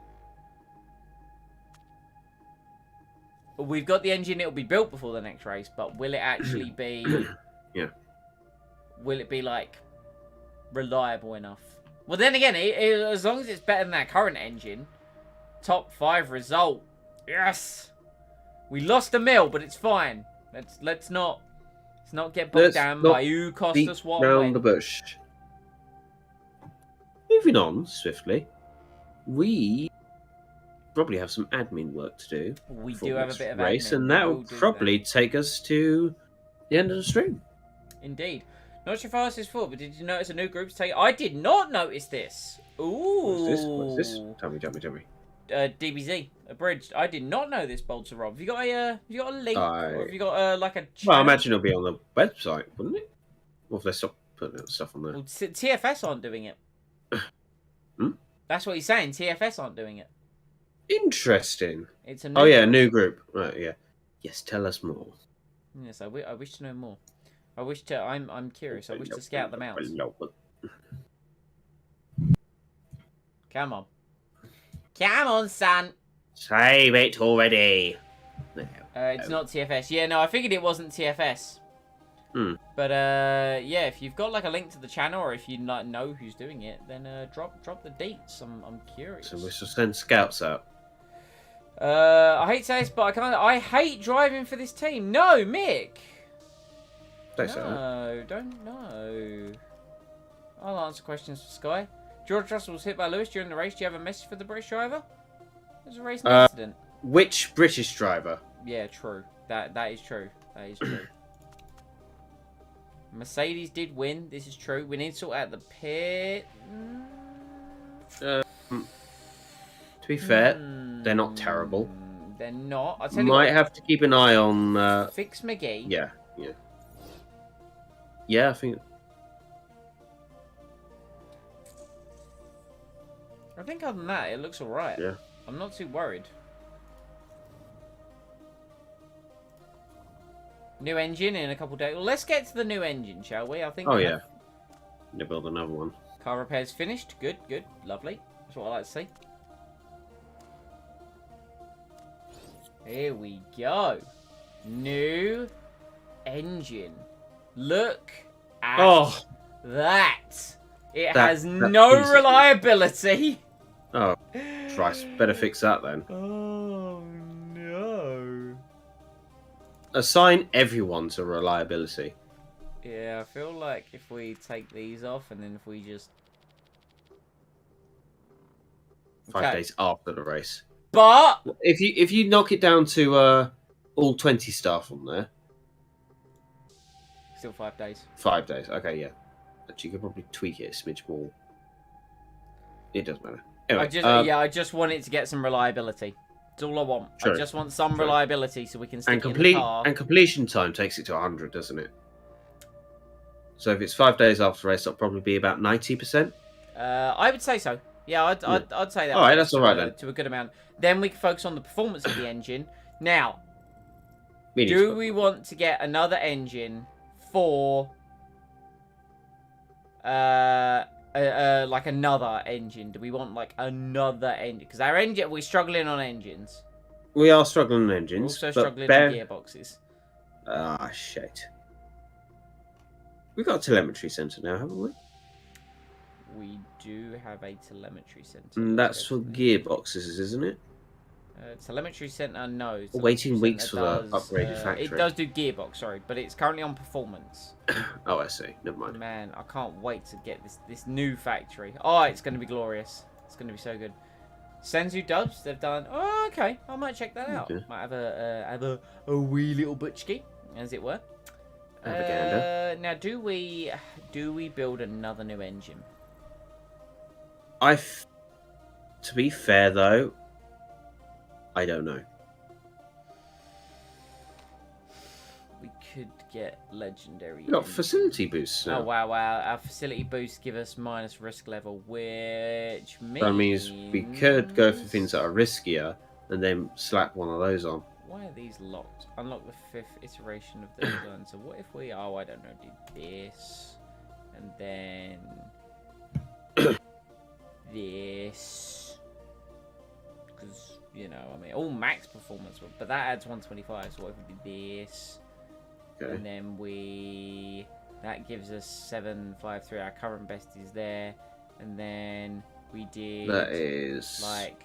got the engine. It'll be built before the next race, but will it actually be? Yeah. Will it be like reliable enough? Well, then again, as long as it's better than our current engine, top 5 result. Yes. We lost a mil, but it's fine. Let's not get bogged Let's down not by who cost Beat us what. round When. the bush. Moving on swiftly, we probably have some admin work to do. We for do have a next bit of race, admin. and that We'll will do probably take us to the end of the stream. Indeed. Not sure if I asked this before, but did you notice a new group's take? I did not notice this. Ooh. What's this? Tell me. DBZ abridged. I did not know this, Bolts of Rob. Have you got a link? Or have you got like a? Well, I channel? imagine it'll be on the website, wouldn't it? Or if they stop putting out stuff on there. Well, TFS aren't doing it. Hmm? That's what he's saying. TFS aren't doing it. Interesting. It's a new Oh yeah, group. new group. Right, yeah. Yes, tell us more. Yes, I wish to know more. I wish to. I'm curious. I wish to scout them out. Come on. Come on, son. Save it already. It's not TFS. Yeah, no, I figured it wasn't TFS. Hmm. But yeah, if you've got like a link to the channel, or if you like know who's doing it, then drop the dates. I'm curious. So we shall send scouts out. I hate to say this, but I hate driving for this team. No, Mick. Don't say that. No, don't know. I'll answer questions for Sky. George Russell was hit by Lewis during the race. Do you have a message for the British driver? It was a racing incident. Which British driver? Yeah, true. That is true. That is true. Mercedes did win. This is true. We need to sort out the pit. To be fair, they're not terrible. They're not. I'll tell you Might what. have to keep an eye on. Fix McGee. Yeah. Yeah, I think. I think other than that, it looks alright. Yeah. I'm not too worried. New engine in a couple days. Well, let's get to the new engine, shall we? I think. Oh we yeah. have- They build another one. Car repairs finished. Good, good, lovely. That's what I like to see. Here we go. New engine. Look at that. It has no piece of- reliability. Oh, Christ! Better fix that then. Oh no. Assign everyone to reliability. Yeah, I feel like if we take these off and then if we just 5 days after the race. But If you knock it down to all 20 staff on there, still 5 days. 5 days. Okay, yeah. But you could probably tweak it a smidge more. It doesn't matter. Anyway, I just want it to get some reliability. That's all I want. True. I just want some True. reliability so we can stick and it in the car. completion time takes it to 100, doesn't it? So if it's 5 days after the race, that'll probably be about 90%. I would say so. Yeah, I'd say that. All right, that's all right then. To a good amount. Then we can focus on the performance of the engine. Now, We need do to- we want to get another engine for like another engine? Do we want like another engine? Because our engine, we're struggling on engines. We are struggling on We're engines. also but struggling bear- on gearboxes. Ah, shit. We've got a telemetry centre now, haven't we? We do have a telemetry center. And that's for definitely. gearboxes, isn't it? Telemetry center, no. Waiting Telemetry weeks center for the upgraded It factory. does do gearbox, sorry, but it's currently on performance. Oh, I see. Never mind. Man, I can't wait to get this new factory. Oh, it's going to be glorious. It's going to be so good. Senzu Dubs, they've done. Oh, okay. I might check that out. Okay. Might have a wee little butchki, as it were. Have a gander. Now, do we build another new engine? To be fair, though, I don't know. We could get legendary. We got facility boosts now. Oh wow! Our facility boosts give us minus risk level, which means That means we could go for things that are riskier and then slap one of those on. Why are these locked? Unlock the 5th iteration of the gun. So what if we? Oh, I don't know. Do this, and then this, because you know, I mean, all max performance, but that adds 125. So what if we did this? Okay. And then that gives us 753. Our current best is there, and then we did That is like,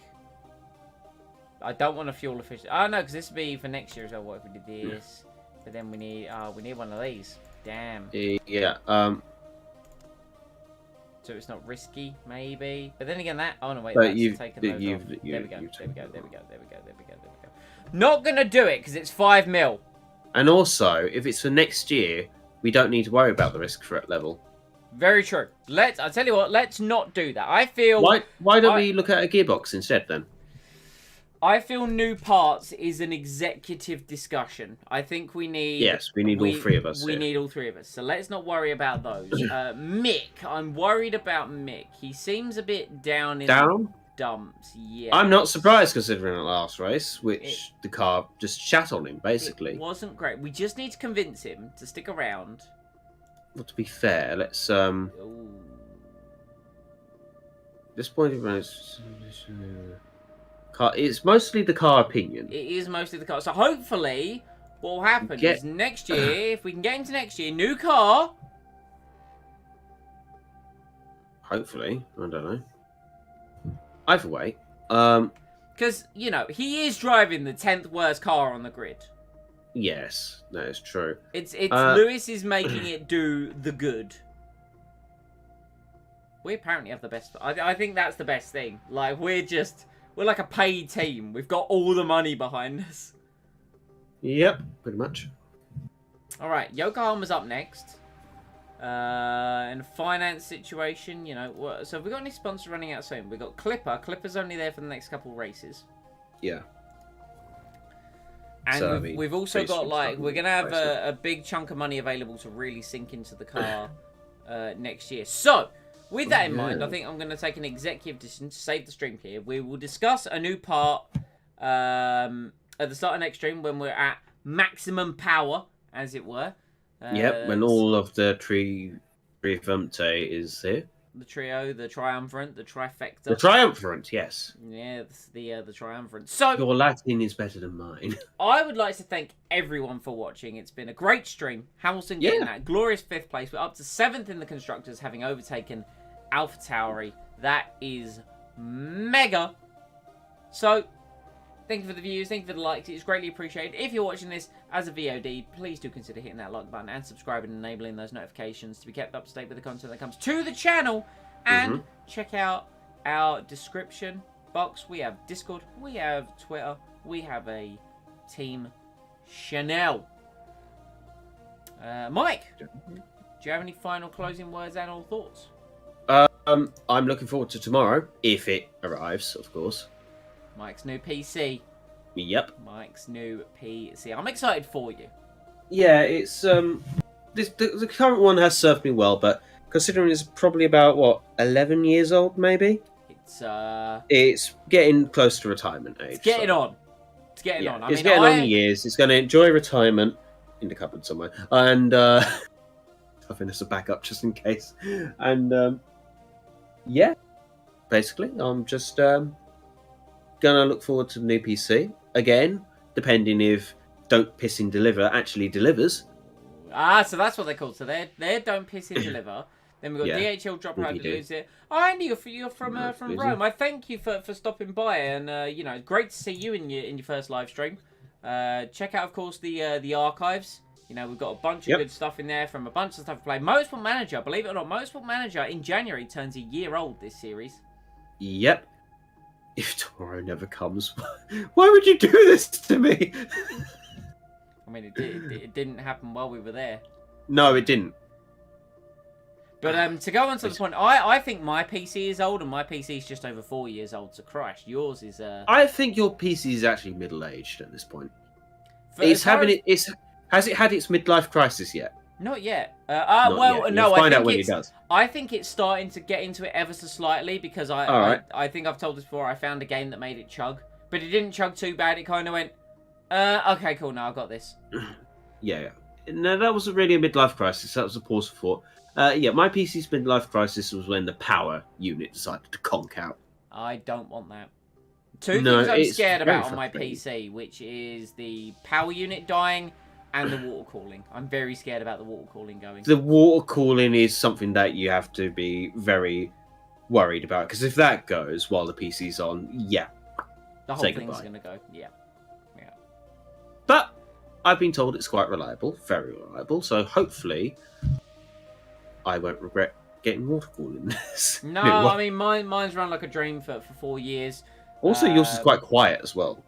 I don't want a fuel efficient. Oh no, because this would be for next year as well. What if we did this? But then we need one of these. Damn. yeah. So it's not risky, maybe. But then again, that. Oh no, wait. But That's you've taken those off. you've There we go. you've There we taken go. There we them go. off. There we go. There we go. There we go. Not gonna do it because it's 5 mil. And also, if it's for next year, we don't need to worry about the risk threat level. Very true. I tell you what. Let's not do that. I feel. Why don't we look at a gearbox instead then? I feel new parts is an executive discussion. I think we need. Yes, we need all three of us. We here. need all three of us. So let's not worry about those. Mick, I'm worried about Mick. He seems a bit down in the dumps. Yeah. I'm not surprised considering the last race, which the car just shat on him basically. It wasn't great. We just need to convince him to stick around. Well, to be fair, let's Ooh. this point of car. It's mostly the car opinion. It is mostly the car. So hopefully, what will happen is next year, if we can get into next year, new car. Hopefully, I don't know. Either way, because you know he is driving the 10th worst car on the grid. yes, that is true. It's Lewis is making it do the good. We apparently have the best. I think that's the best thing. Like we're like a paid team. We've got all the money behind us. Yep, pretty much. All right, Yokohama's up next. In a finance situation, you know. So have we got any sponsors running out soon? We've got Clipper. Clipper's only there for the next couple of races. Yeah. And So, we've also got like we're gonna have basically. a big chunk of money available to really sink into the car next year. So with that in mind, I think I'm going to take an executive decision to save the stream here. We will discuss a new part at the start of next stream when we're at maximum power, as it were. Yep, when all of the Triumvirate is here. The trio, the triumvirate, the trifecta. The Triumvirate, yes. Yeah, the triumvirate. So Your Latin is better than mine. I would like to thank everyone for watching. It's been a great stream. Hamilton getting that glorious 5th place. We're up to 7th in the constructors, having overtaken Alpha Tauri. That is mega. So thank you for the views, thank you for the likes. It's greatly appreciated. If you're watching this as a VOD, please do consider hitting that like button and subscribing and enabling those notifications to be kept up to date with the content that comes to the channel. And check out our description box. We have Discord, we have Twitter, we have a Team Chanel. Mike, do you have any final closing words and or thoughts? I'm looking forward to tomorrow, if it arrives, of course. Mike's new PC. Yep. Mike's new PC. I'm excited for you. Yeah, it's the current one has served me well, but considering it's probably about 11 years old, maybe. It's getting close to retirement age. It's getting on. It's getting on. It's getting on the years. It's going to enjoy retirement in the cupboard somewhere, and I think there's a backup just in case. And yeah, basically, I'm just gonna look forward to the new PC again, depending if Don't Piss and Deliver actually delivers. So that's what they're called. So they're Don't Piss and Deliver. Then we've got DHL Drop Around to Lose It. Oh, Andy, you're from Rome. I thank you for stopping by, and you know, great to see you in your first live stream. Check out, of course, the archives. You know, we've got a bunch of good stuff in there from a bunch of stuff to play. Motorsport Manager, believe it or not, Motorsport Manager in January turns a year old this series. Yep. If tomorrow never comes, why would you do this to me? I mean, it didn't happen while we were there. No, it didn't. But to go on to the point, I think my PC is old, and my PC is just over 4 years old. So Christ, yours is. I think your PC is actually middle-aged at this point. It's Has it had its midlife crisis yet? Not yet. Not well, yet. no, You'll I find think out when it it's. does. I think it's starting to get into it ever so slightly because Alright. I think I've told this before. I found a game that made it chug, but it didn't chug too bad. It kind of went, okay, cool. Now I got this. Yeah. No, that wasn't really a midlife crisis. That was a pause for thought. Yeah, my PC's midlife crisis was when the power unit decided to conk out. I don't want that. Two No, things I'm it's scared very about on my frustrating. PC, which is the power unit dying and the water cooling. I'm very scared about the water cooling going. The water cooling is something that you have to be very worried about, because if that goes while the PC's on, yeah. The whole say thing's goodbye. going to go. Yeah. But I've been told it's quite reliable, very reliable, so hopefully I won't regret getting water cooling this. No, new one. I mean, mine's run like a dream for 4 years. Also, yours is quite quiet as well.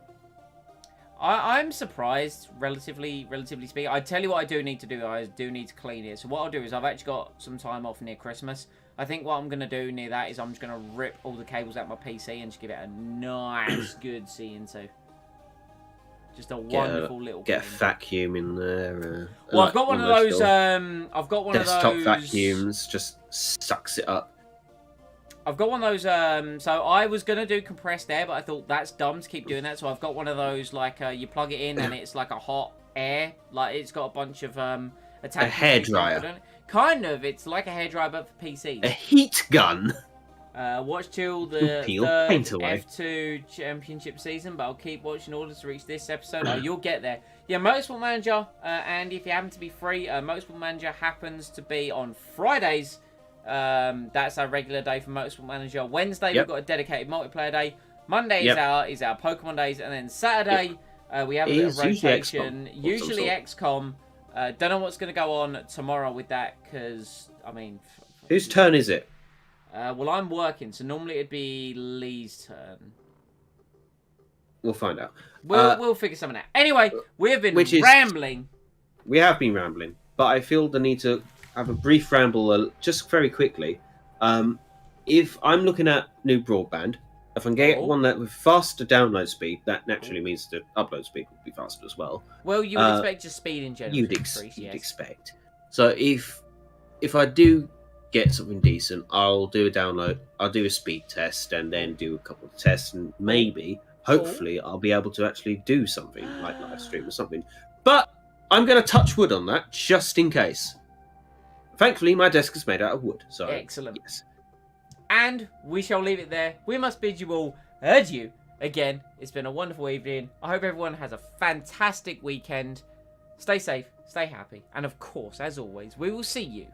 I'm surprised, relatively speaking. I tell you what I do need to do. I do need to clean it. So what I'll do is I've actually got some time off near Christmas. I think what I'm going to do near that is I'm just going to rip all the cables out of my PC and just give it a nice, good see-into. Just a wonderful little Get a clean. vacuum in there. Well, like I've got one of those. I've got one desktop of those vacuums, just sucks it up. I've got one of those. So I was gonna do compressed air, but I thought that's dumb to keep doing that. So I've got one of those. Like you plug it in and it's like a hot air. Like it's got a bunch of attachments. hairdryer. Kind of. It's like a hairdryer, but for PCs. A heat gun. Watch till the Peel third paint away. F2 championship season, but I'll keep watching in order to reach this episode. Oh, you'll get there. Yeah, Motorsport Manager, and if you happen to be free, Motorsport Manager happens to be on Fridays. That's our regular day for Motorsport Manager. Wednesday, Yep. we've got a dedicated multiplayer day. Monday Yep. is our Pokemon days, and then Saturday, we have a bit of Is usually rotation. XCOM of some Usually sort. XCOM. Don't know what's going to go on tomorrow with that, because, I mean... Whose turn is it? Well, I'm working, so normally it'd be Lee's turn. We'll find out. We'll figure something out. Anyway, we've been which is- rambling. We have been rambling, but I feel the need to have a brief ramble just very quickly. If I'm looking at new broadband, if I can get Oh. one that with faster download speed, that naturally means the upload speed will be faster as well. Well, you would expect just speed in general You'd, to increase, you'd yes. expect. So if I do get something decent, I'll do a download, I'll do a speed test, and then do a couple of tests, and maybe, hopefully, I'll be able to actually do something like live stream or something. But I'm going to touch wood on that just in case. Thankfully, my desk is made out of wood, so Excellent. yes. And we shall leave it there. We must bid you all adieu. Again, it's been a wonderful evening. I hope everyone has a fantastic weekend. Stay safe, stay happy, and of course, as always, we will see you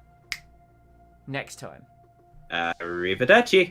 next time. Arrivederci.